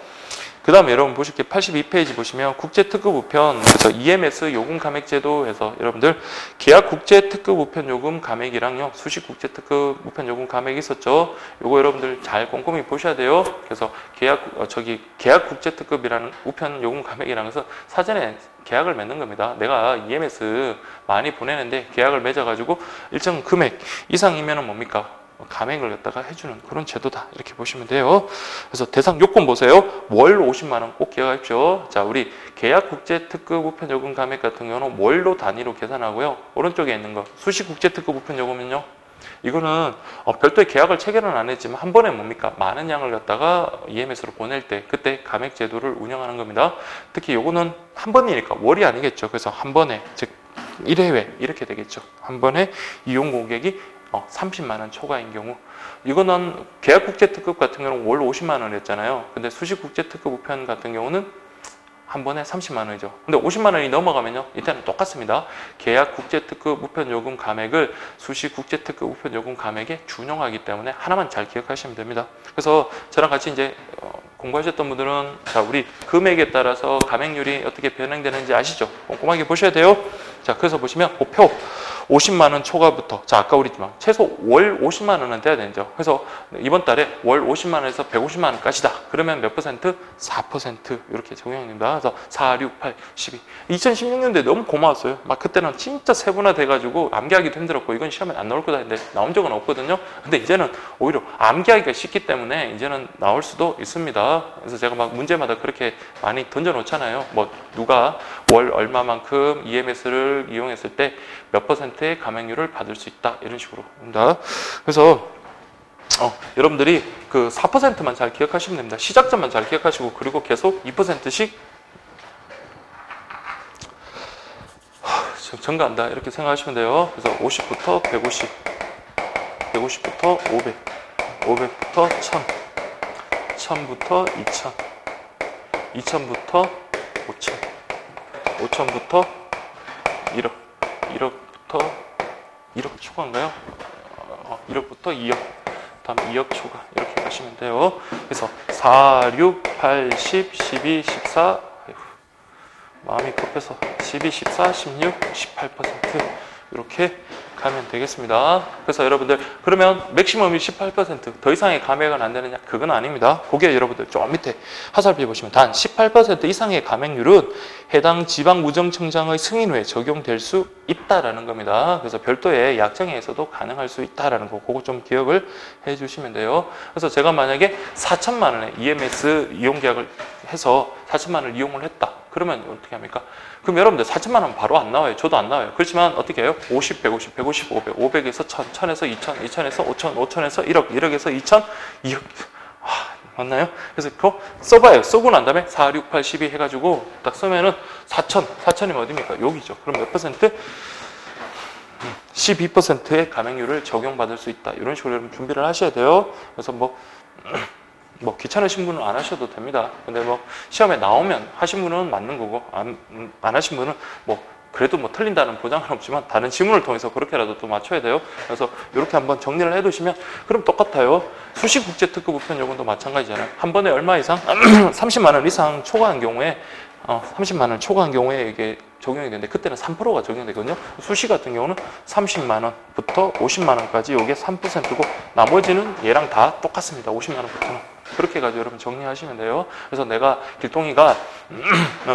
그 다음에 여러분 보실 게 82페이지 보시면 국제특급 우편 그래서 EMS 요금 감액제도에서 여러분들 계약 국제특급 우편 요금 감액이랑요 수식 국제특급 우편 요금 감액이 있었죠. 요거 여러분들 잘 꼼꼼히 보셔야 돼요. 그래서 계약 국제특급이라는 우편 요금 감액이라는 것은 사전에 계약을 맺는 겁니다. 내가 EMS 많이 보내는데 계약을 맺어가지고 일정 금액 이상이면은 뭡니까? 감액을 갖다가 해주는 그런 제도다 이렇게 보시면 돼요. 그래서 대상 요건 보세요. 월 50만 원 꼭 기억하십시오. 자, 우리 계약 국제 특급 우편 요금 감액 같은 경우는 월로 단위로 계산하고요. 오른쪽에 있는 거 수식 국제 특급 우편 요금은요. 이거는 별도의 계약을 체결은 안 했지만 한 번에 뭡니까? 많은 양을 갖다가 EMS로 보낼 때 그때 감액 제도를 운영하는 겁니다. 특히 요거는 한 번이니까 월이 아니겠죠. 그래서 한 번에 즉 1회회 이렇게 되겠죠. 한 번에 이용 고객이 30만 원 초과인 경우 이거는 계약 국제 특급 같은 경우는 월 50만 원이었잖아요. 근데 수식 국제 특급 우편 같은 경우는 한 번에 30만 원이죠. 근데 50만 원이 넘어가면요. 이때는 똑같습니다. 계약 국제 특급 우편 요금 감액을 수식 국제 특급 우편 요금 감액에 준용하기 때문에 하나만 잘 기억하시면 됩니다. 그래서 저랑 같이 이제 공부하셨던 분들은 자, 우리 금액에 따라서 감액률이 어떻게 변형되는지 아시죠? 꼼꼼하게 보셔야 돼요. 자, 그래서 보시면 표 50만 원 초과부터 자, 아까 우리지만 최소 월 50만 원은 돼야 되죠. 그래서 이번 달에 월 50만 원에서 150만 원까지다. 그러면 몇 퍼센트? 4% 이렇게 적용됩니다. 그래서 4, 6, 8, 12. 2016년도에 너무 고마웠어요. 막 그때는 진짜 세분화 돼가지고 암기하기도 힘들었고 이건 시험에 안 나올 거다 했는데 나온 적은 없거든요. 근데 이제는 오히려 암기하기가 쉽기 때문에 이제는 나올 수도 있습니다. 그래서 제가 막 문제마다 그렇게 많이 던져 놓잖아요. 뭐 누가 월 얼마만큼 EMS를 이용했을 때 몇 퍼센트의 감액률을 받을 수 있다 이런 식으로 합니다. 그래서 여러분들이 그 4%만 잘 기억하시면 됩니다. 시작점만 잘 기억하시고 그리고 계속 2%씩 증가한다 이렇게 생각하시면 돼요. 그래서 50부터 150, 150부터 500, 500부터 1000 2000부터 2000, 2000부터 5000, 5000부터 1억, 1억부터 1억 초과인가요? 1억부터 2억, 다음 2억 초과 이렇게 가시면 돼요. 그래서 4, 6, 8, 10, 12, 14, 마음이 급해서 12, 14, 16, 18% 이렇게 가면 되겠습니다. 그래서 여러분들 그러면 맥시멈이 18%더 이상의 감액은 안 되느냐? 그건 아닙니다. 거기에 여러분들 좀 밑에 하살표 보시면 단 18% 이상의 감액률은 해당 지방우정청장의 승인 후에 적용될 수 있다라는 겁니다. 그래서 별도의 약정에서도 가능할 수 있다라는 거 그거 좀 기억을 해주시면 돼요. 그래서 제가 만약에 4천만 원의 EMS 이용계약을 해서 4천만 원을 이용을 했다. 그러면 어떻게 합니까? 그럼 여러분들 4천만 원 바로 안 나와요. 저도 안 나와요. 그렇지만 어떻게 해요? 50, 150, 150, 500, 500에서 1000, 1000에서 2000, 2000에서 5000, 5000에서 1억, 1억에서 2000, 2억. 맞나요? 그래서 그거 써봐요. 쓰고 난 다음에 4, 6, 8, 12 해가지고 딱 쓰면은 4000, 4000이면 어디입니까? 여기죠. 그럼 몇 퍼센트? 12%의 감액률을 적용받을 수 있다. 이런 식으로 여러분 준비를 하셔야 돼요. 그래서 뭐 귀찮으신 분은 안 하셔도 됩니다. 근데 뭐 시험에 나오면 하신 분은 맞는 거고 안 하신 분은 그래도 틀린다는 보장은 없지만 다른 지문을 통해서 그렇게라도 또 맞춰야 돼요. 그래서 이렇게 한번 정리를 해두시면 그럼 똑같아요. 수시국제특급 우편 요금도 마찬가지잖아요. 한 번에 얼마 이상? 30만 원 이상 초과한 경우에 30만 원 초과한 경우에 이게 적용이 되는데 그때는 3%가 적용되거든요. 수시 같은 경우는 30만 원부터 50만 원까지 이게 3%고 나머지는 얘랑 다 똑같습니다. 50만 원부터는. 그렇게 해가지고 여러분 정리하시면 돼요. 그래서 내가 길동이가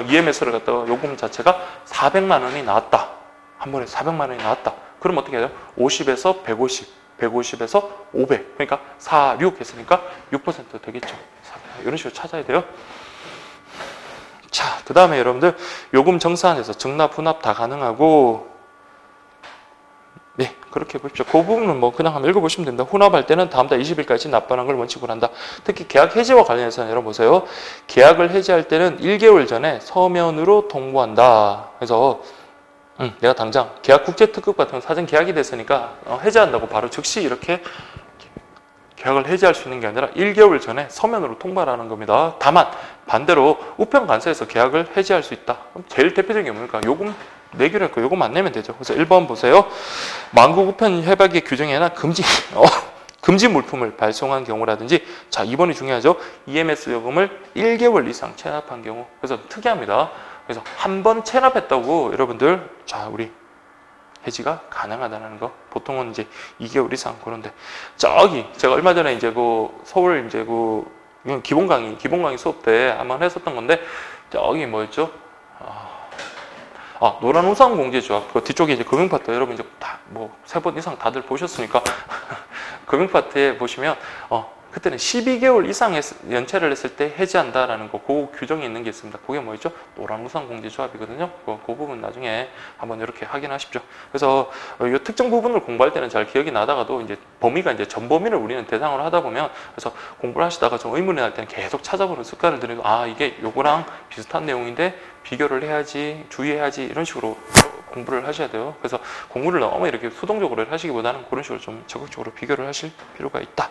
EMS를 갖다가 요금 자체가 400만 원이 나왔다. 한 번에 400만 원이 나왔다. 그럼 어떻게 해요? 50에서 150, 150에서 500. 그러니까 4, 6 했으니까 6% 되겠죠. 이런 식으로 찾아야 돼요. 자, 그 다음에 여러분들 요금 정산해서 정납, 후납 다 가능하고 네, 그렇게 보십시오. 그 부분은 그냥 한번 읽어보시면 됩니다. 후납할 때는 다음 달 20일까지 납부하는 걸 원칙으로 한다. 특히 계약 해지와 관련해서는 여러분 보세요. 계약을 해지할 때는 1개월 전에 서면으로 통보한다. 그래서 내가 당장 계약 국제특급 같은 건 사전 계약이 됐으니까 해지한다고 바로 즉시 이렇게 계약을 해지할 수 있는 게 아니라 1개월 전에 서면으로 통보를 하는 겁니다. 다만 반대로 우편관서에서 계약을 해지할 수 있다. 그럼 제일 대표적인 게 뭡니까? 요금 내기로 했고 요금 안 내면 되죠. 그래서 1번 보세요. 만국 우편 협약의 규정에나 금지 물품을 발송한 경우라든지, 자 2번이 중요하죠. EMS 요금을 1개월 이상 체납한 경우. 그래서 특이합니다. 그래서 한 번 체납했다고 여러분들 자 우리 해지가 가능하다는 거. 보통은 이제 2개월 이상 그런데 저기 제가 얼마 전에 이제 서울 이제 기본 강의 수업 때 한번 했었던 건데 저기 뭐였죠? 노란 우산 공제조합. 그 뒤쪽에 이제 금융파트 여러분 이제 다 3번 이상 다들 보셨으니까 금융파트에 보시면 그때는 12개월 이상 연체를 했을 때 해지한다라는 그 규정이 있는 게 있습니다. 그게 뭐였죠? 노란 우산 공제조합이거든요. 그 부분 나중에 한번 이렇게 확인하십시오. 그래서 이 특정 부분을 공부할 때는 잘 기억이 나다가도 이제 범위가 이제 전 범위를 우리는 대상으로 하다 보면 그래서 공부를 하시다가 좀 의문이 날 때는 계속 찾아보는 습관을 들이고 이게 요거랑 비슷한 내용인데 비교를 해야지 주의해야지 이런 식으로 공부를 하셔야 돼요. 그래서 공부를 너무 이렇게 수동적으로 하시기보다는 그런 식으로 좀 적극적으로 비교를 하실 필요가 있다.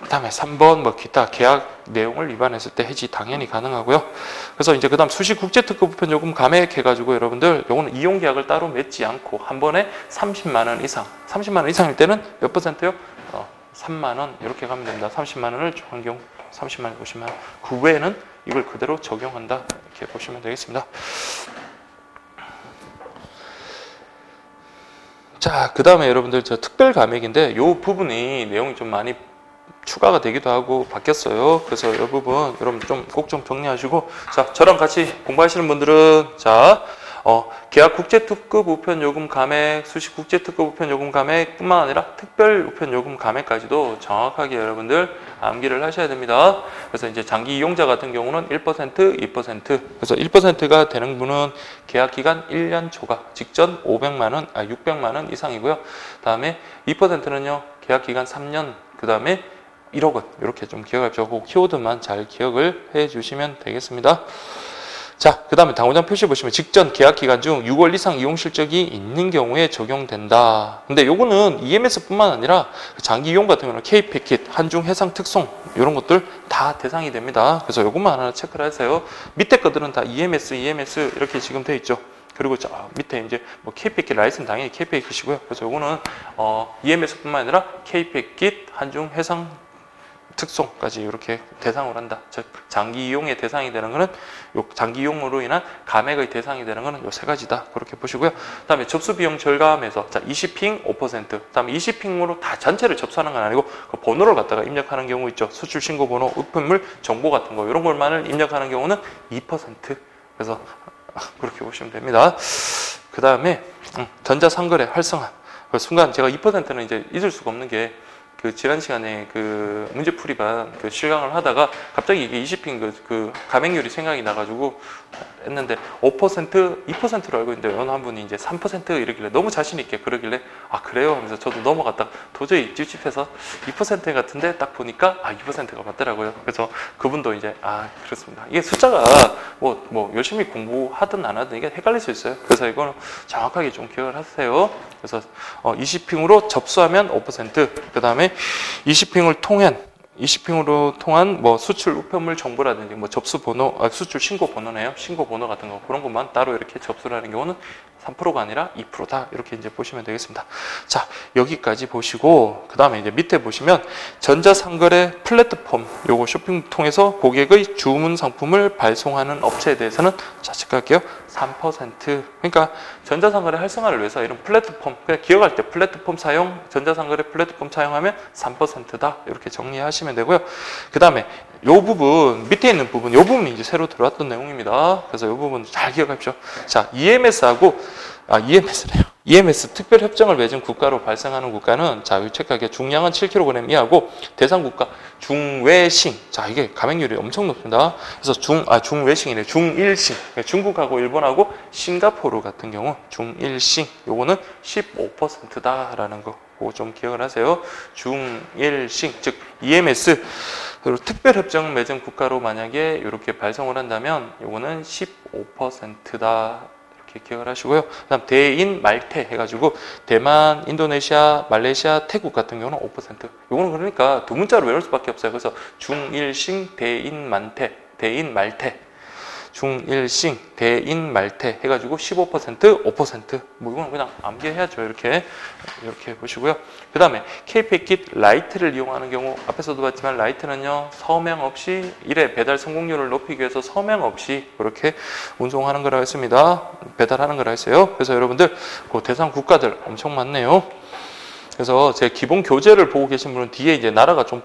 그 다음에 3번 기타 계약 내용을 위반했을 때 해지 당연히 가능하고요. 그래서 이제 그 다음 수시 국제특급 우편 요금 감액 해가지고 여러분들 요거는 이용 계약을 따로 맺지 않고 한 번에 30만 원 이상 30만 원 이상일 때는 몇 퍼센트요? 3만 원 이렇게 가면 됩니다. 30만 원을 정한 경우 30만 원, 50만 원. 그 외에는 이걸 그대로 적용한다. 이렇게 보시면 되겠습니다. 자, 그 다음에 여러분들 저 특별 감액인데 요 부분이 내용이 좀 많이 추가가 되기도 하고 바뀌었어요. 그래서 이 부분 여러분 꼭 좀 정리하시고, 자 저랑 같이 공부하시는 분들은 자 계약 국제특급 우편 요금 감액, 수시 국제특급 우편 요금 감액뿐만 아니라 특별 우편 요금 감액까지도 정확하게 여러분들 암기를 하셔야 됩니다. 그래서 이제 장기 이용자 같은 경우는 1%, 2%. 그래서 1%가 되는 분은 계약 기간 1년 초과, 직전 600만 원 이상이고요. 다음에 2%는요 계약 기간 3년, 그 다음에 1억 원 이렇게 좀 기억하십시오. 그 키워드만 잘 기억을 해 주시면 되겠습니다. 자, 그 다음에 당구장 표시 보시면 직전 계약 기간 중 6월 이상 이용 실적이 있는 경우에 적용된다. 근데 요거는 EMS뿐만 아니라 장기 이용 같은 경우는 K패킷, 한중 해상 특송 이런 것들 다 대상이 됩니다. 그래서 요것만 하나 체크를 하세요. 밑에 것들은 다 EMS 이렇게 지금 돼 있죠. 그리고 저 밑에 이제 뭐 K패킷 라이센스 당연히 K패킷이고요. 그래서 요거는 EMS뿐만 아니라 K패킷, 한중 해상 특송까지 이렇게 대상으로 한다. 즉 장기 이용의 대상이 되는 거는 요 장기 이용으로 인한 감액의 대상이 되는 거는 요 세 가지다. 그렇게 보시고요. 그다음에 접수 비용 절감에서 자 20핑 5%. 그다음에 20핑으로 다 전체를 접수하는 건 아니고 그 번호를 갖다가 입력하는 경우 있죠. 수출 신고 번호, 의품물 정보 같은 거 이런 걸만을 입력하는 경우는 2%. 그래서 그렇게 보시면 됩니다. 그다음에 전자상거래 활성화. 그 순간 제가 2%는 이제 잊을 수가 없는 게 그 지난 시간에 그 문제풀이반 그 실강을 하다가 갑자기 이게 20핑 그 감액률이 생각이 나가지고 했는데 5%, 2%로 알고 있는데 어느 한 분이 이제 3% 이러길래 너무 자신 있게 그러길래 아 그래요 하면서 저도 넘어갔다 도저히 찝찝해서 2% 같은데 딱 보니까 아 2%가 맞더라고요. 그래서 그분도 이제 아 그렇습니다. 이게 숫자가 뭐 열심히 공부하든 안 하든 이게 헷갈릴 수 있어요. 그래서 이거는 정확하게 좀 기억을 하세요. 그래서 20핑으로 접수하면 5%, 그 다음에 20핑으로 통한 뭐 수출 우편물 정보라든지 뭐 접수 번호, 수출 신고 번호네요. 신고 번호 같은 거 그런 것만 따로 이렇게 접수를 하는 경우는 3%가 아니라 2%다. 이렇게 이제 보시면 되겠습니다. 자, 여기까지 보시고 그 다음에 이제 밑에 보시면 전자상거래 플랫폼 요거 쇼핑 통해서 고객의 주문 상품을 발송하는 업체에 대해서는 자, 체크할게요. 3%. 그러니까 전자상거래 활성화를 위해서 이런 플랫폼, 그냥 기억할 때 플랫폼 사용, 전자상거래 플랫폼 사용하면 3%다. 이렇게 정리하시면 되고요. 그 다음에 요 부분, 밑에 있는 부분, 요 부분이 이제 새로 들어왔던 내용입니다. 그래서 요 부분 잘 기억하십시오. 자, EMS 특별협정을 맺은 국가로 발생하는 국가는 자, 여기 체크하게 중량은 7kg 이하고 대상 국가 중외싱. 자, 이게 감액률이 엄청 높습니다. 그래서 중외싱이네. 중일싱. 중국하고 일본하고 싱가포르 같은 경우 중일싱. 요거는 15%다라는 거. 그거 좀 기억을 하세요. 중일싱. 즉 EMS 그리고 특별협정 맺은 국가로 만약에 이렇게 발송을 한다면 요거는 15%다. 이렇게 기억을 하시고요. 그다음 대인, 말태 해가지고 대만, 인도네시아, 말레이시아, 태국 같은 경우는 5%. 요거는 그러니까 두 문자로 외울 수밖에 없어요. 그래서 중일싱, 대인, 만태, 대인, 말태. 중일싱, 대인, 말태 해가지고 15%, 5%. 뭐 이건 그냥 암기해야죠. 이렇게 보시고요. 그 다음에 K패킷 라이트를 이용하는 경우 앞에서도 봤지만 라이트는요 서명 없이 일회 배달 성공률을 높이기 위해서 서명 없이 그렇게 운송하는 거라고 했습니다. 배달하는 거라고 했어요. 그래서 여러분들 그 대상 국가들 엄청 많네요. 그래서 제 기본 교재를 보고 계신 분은 뒤에 이제 나라가 좀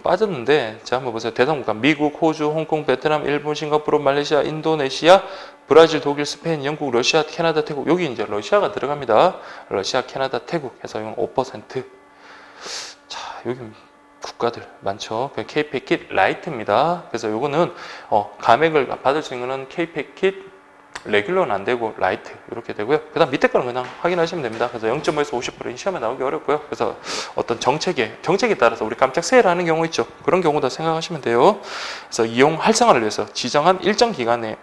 빠졌는데 자 한번 보세요. 대상국가 미국, 호주, 홍콩, 베트남, 일본, 싱가포르, 말레이시아, 인도네시아, 브라질, 독일, 스페인, 영국, 러시아, 캐나다, 태국. 여기 이제 러시아가 들어갑니다. 러시아, 캐나다, 태국 해서 이건 5%. 자, 여기 국가들 많죠. K패킷 라이트입니다. 그래서 요거는 감액을 받을 수 있는 거는 K패킷 레귤러는 안 되고 라이트 이렇게 되고요. 그 다음 밑에 거는 그냥 확인하시면 됩니다. 그래서 0.5에서 50%인 시험에 나오기 어렵고요. 그래서 어떤 정책에 따라서 우리 깜짝 세일하는 경우 있죠. 그런 경우다 생각하시면 돼요. 그래서 이용 활성화를 위해서 지정한 일정 기간에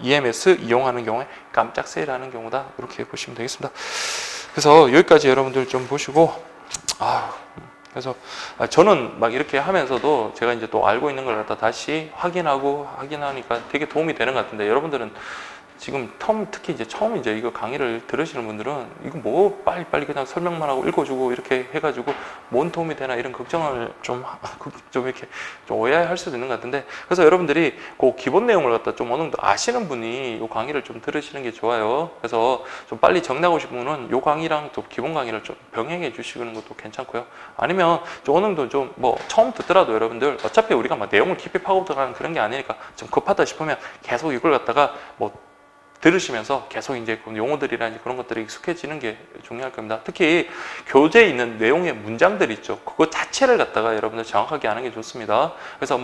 EMS 이용하는 경우에 깜짝 세일하는 경우다. 이렇게 보시면 되겠습니다. 그래서 여기까지 여러분들 좀 보시고 그래서 저는 막 이렇게 하면서도 제가 이제 또 알고 있는 걸 갖다 다시 확인하니까 되게 도움이 되는 것 같은데 여러분들은 지금 특히 이제 처음 이제 이거 강의를 들으시는 분들은 이거 뭐 빨리 그냥 설명만 하고 읽어주고 이렇게 해가지고 뭔 도움이 되나 이런 걱정을 좀 이렇게 좀 오해할 수도 있는 것 같은데 그래서 여러분들이 그 기본 내용을 갖다 좀 어느 정도 아시는 분이 이 강의를 좀 들으시는 게 좋아요. 그래서 좀 빨리 정리하고 싶은 분은 이 강의랑 또 기본 강의를 좀 병행해 주시는 것도 괜찮고요. 아니면 좀 어느 정도 좀 뭐 처음 듣더라도 여러분들 어차피 우리가 막 내용을 깊이 파고 들어가는 그런 게 아니니까 좀 급하다 싶으면 계속 이걸 갖다가 뭐 들으시면서 계속 이제 그 용어들이나 그런 것들이 익숙해지는 게 중요할 겁니다. 특히 교재에 있는 내용의 문장들 있죠. 그거 자체를 갖다가 여러분들 정확하게 아는 게 좋습니다. 그래서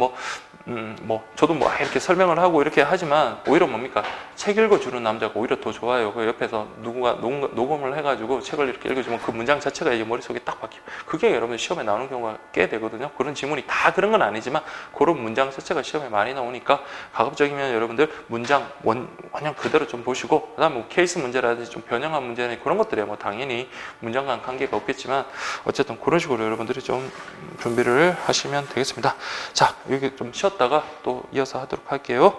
저도 이렇게 설명을 하고 이렇게 하지만 오히려 뭡니까? 책 읽어주는 남자가 오히려 더 좋아요. 그 옆에서 누군가 녹음을 해가지고 책을 이렇게 읽어주면 그 문장 자체가 이제 머릿속에 딱 박히고 그게 여러분들 시험에 나오는 경우가 꽤 되거든요. 그런 지문이 다 그런 건 아니지만 그런 문장 자체가 시험에 많이 나오니까 가급적이면 여러분들 문장 원형 그대로 좀 보시고 그 다음에 케이스 문제라든지 좀 변형한 문제나 그런 것들에 당연히 문장과는 관계가 없겠지만 어쨌든 그런 식으로 여러분들이 좀 준비를 하시면 되겠습니다. 자, 여기 좀 쉬었다가 또 이어서 하도록 할게요.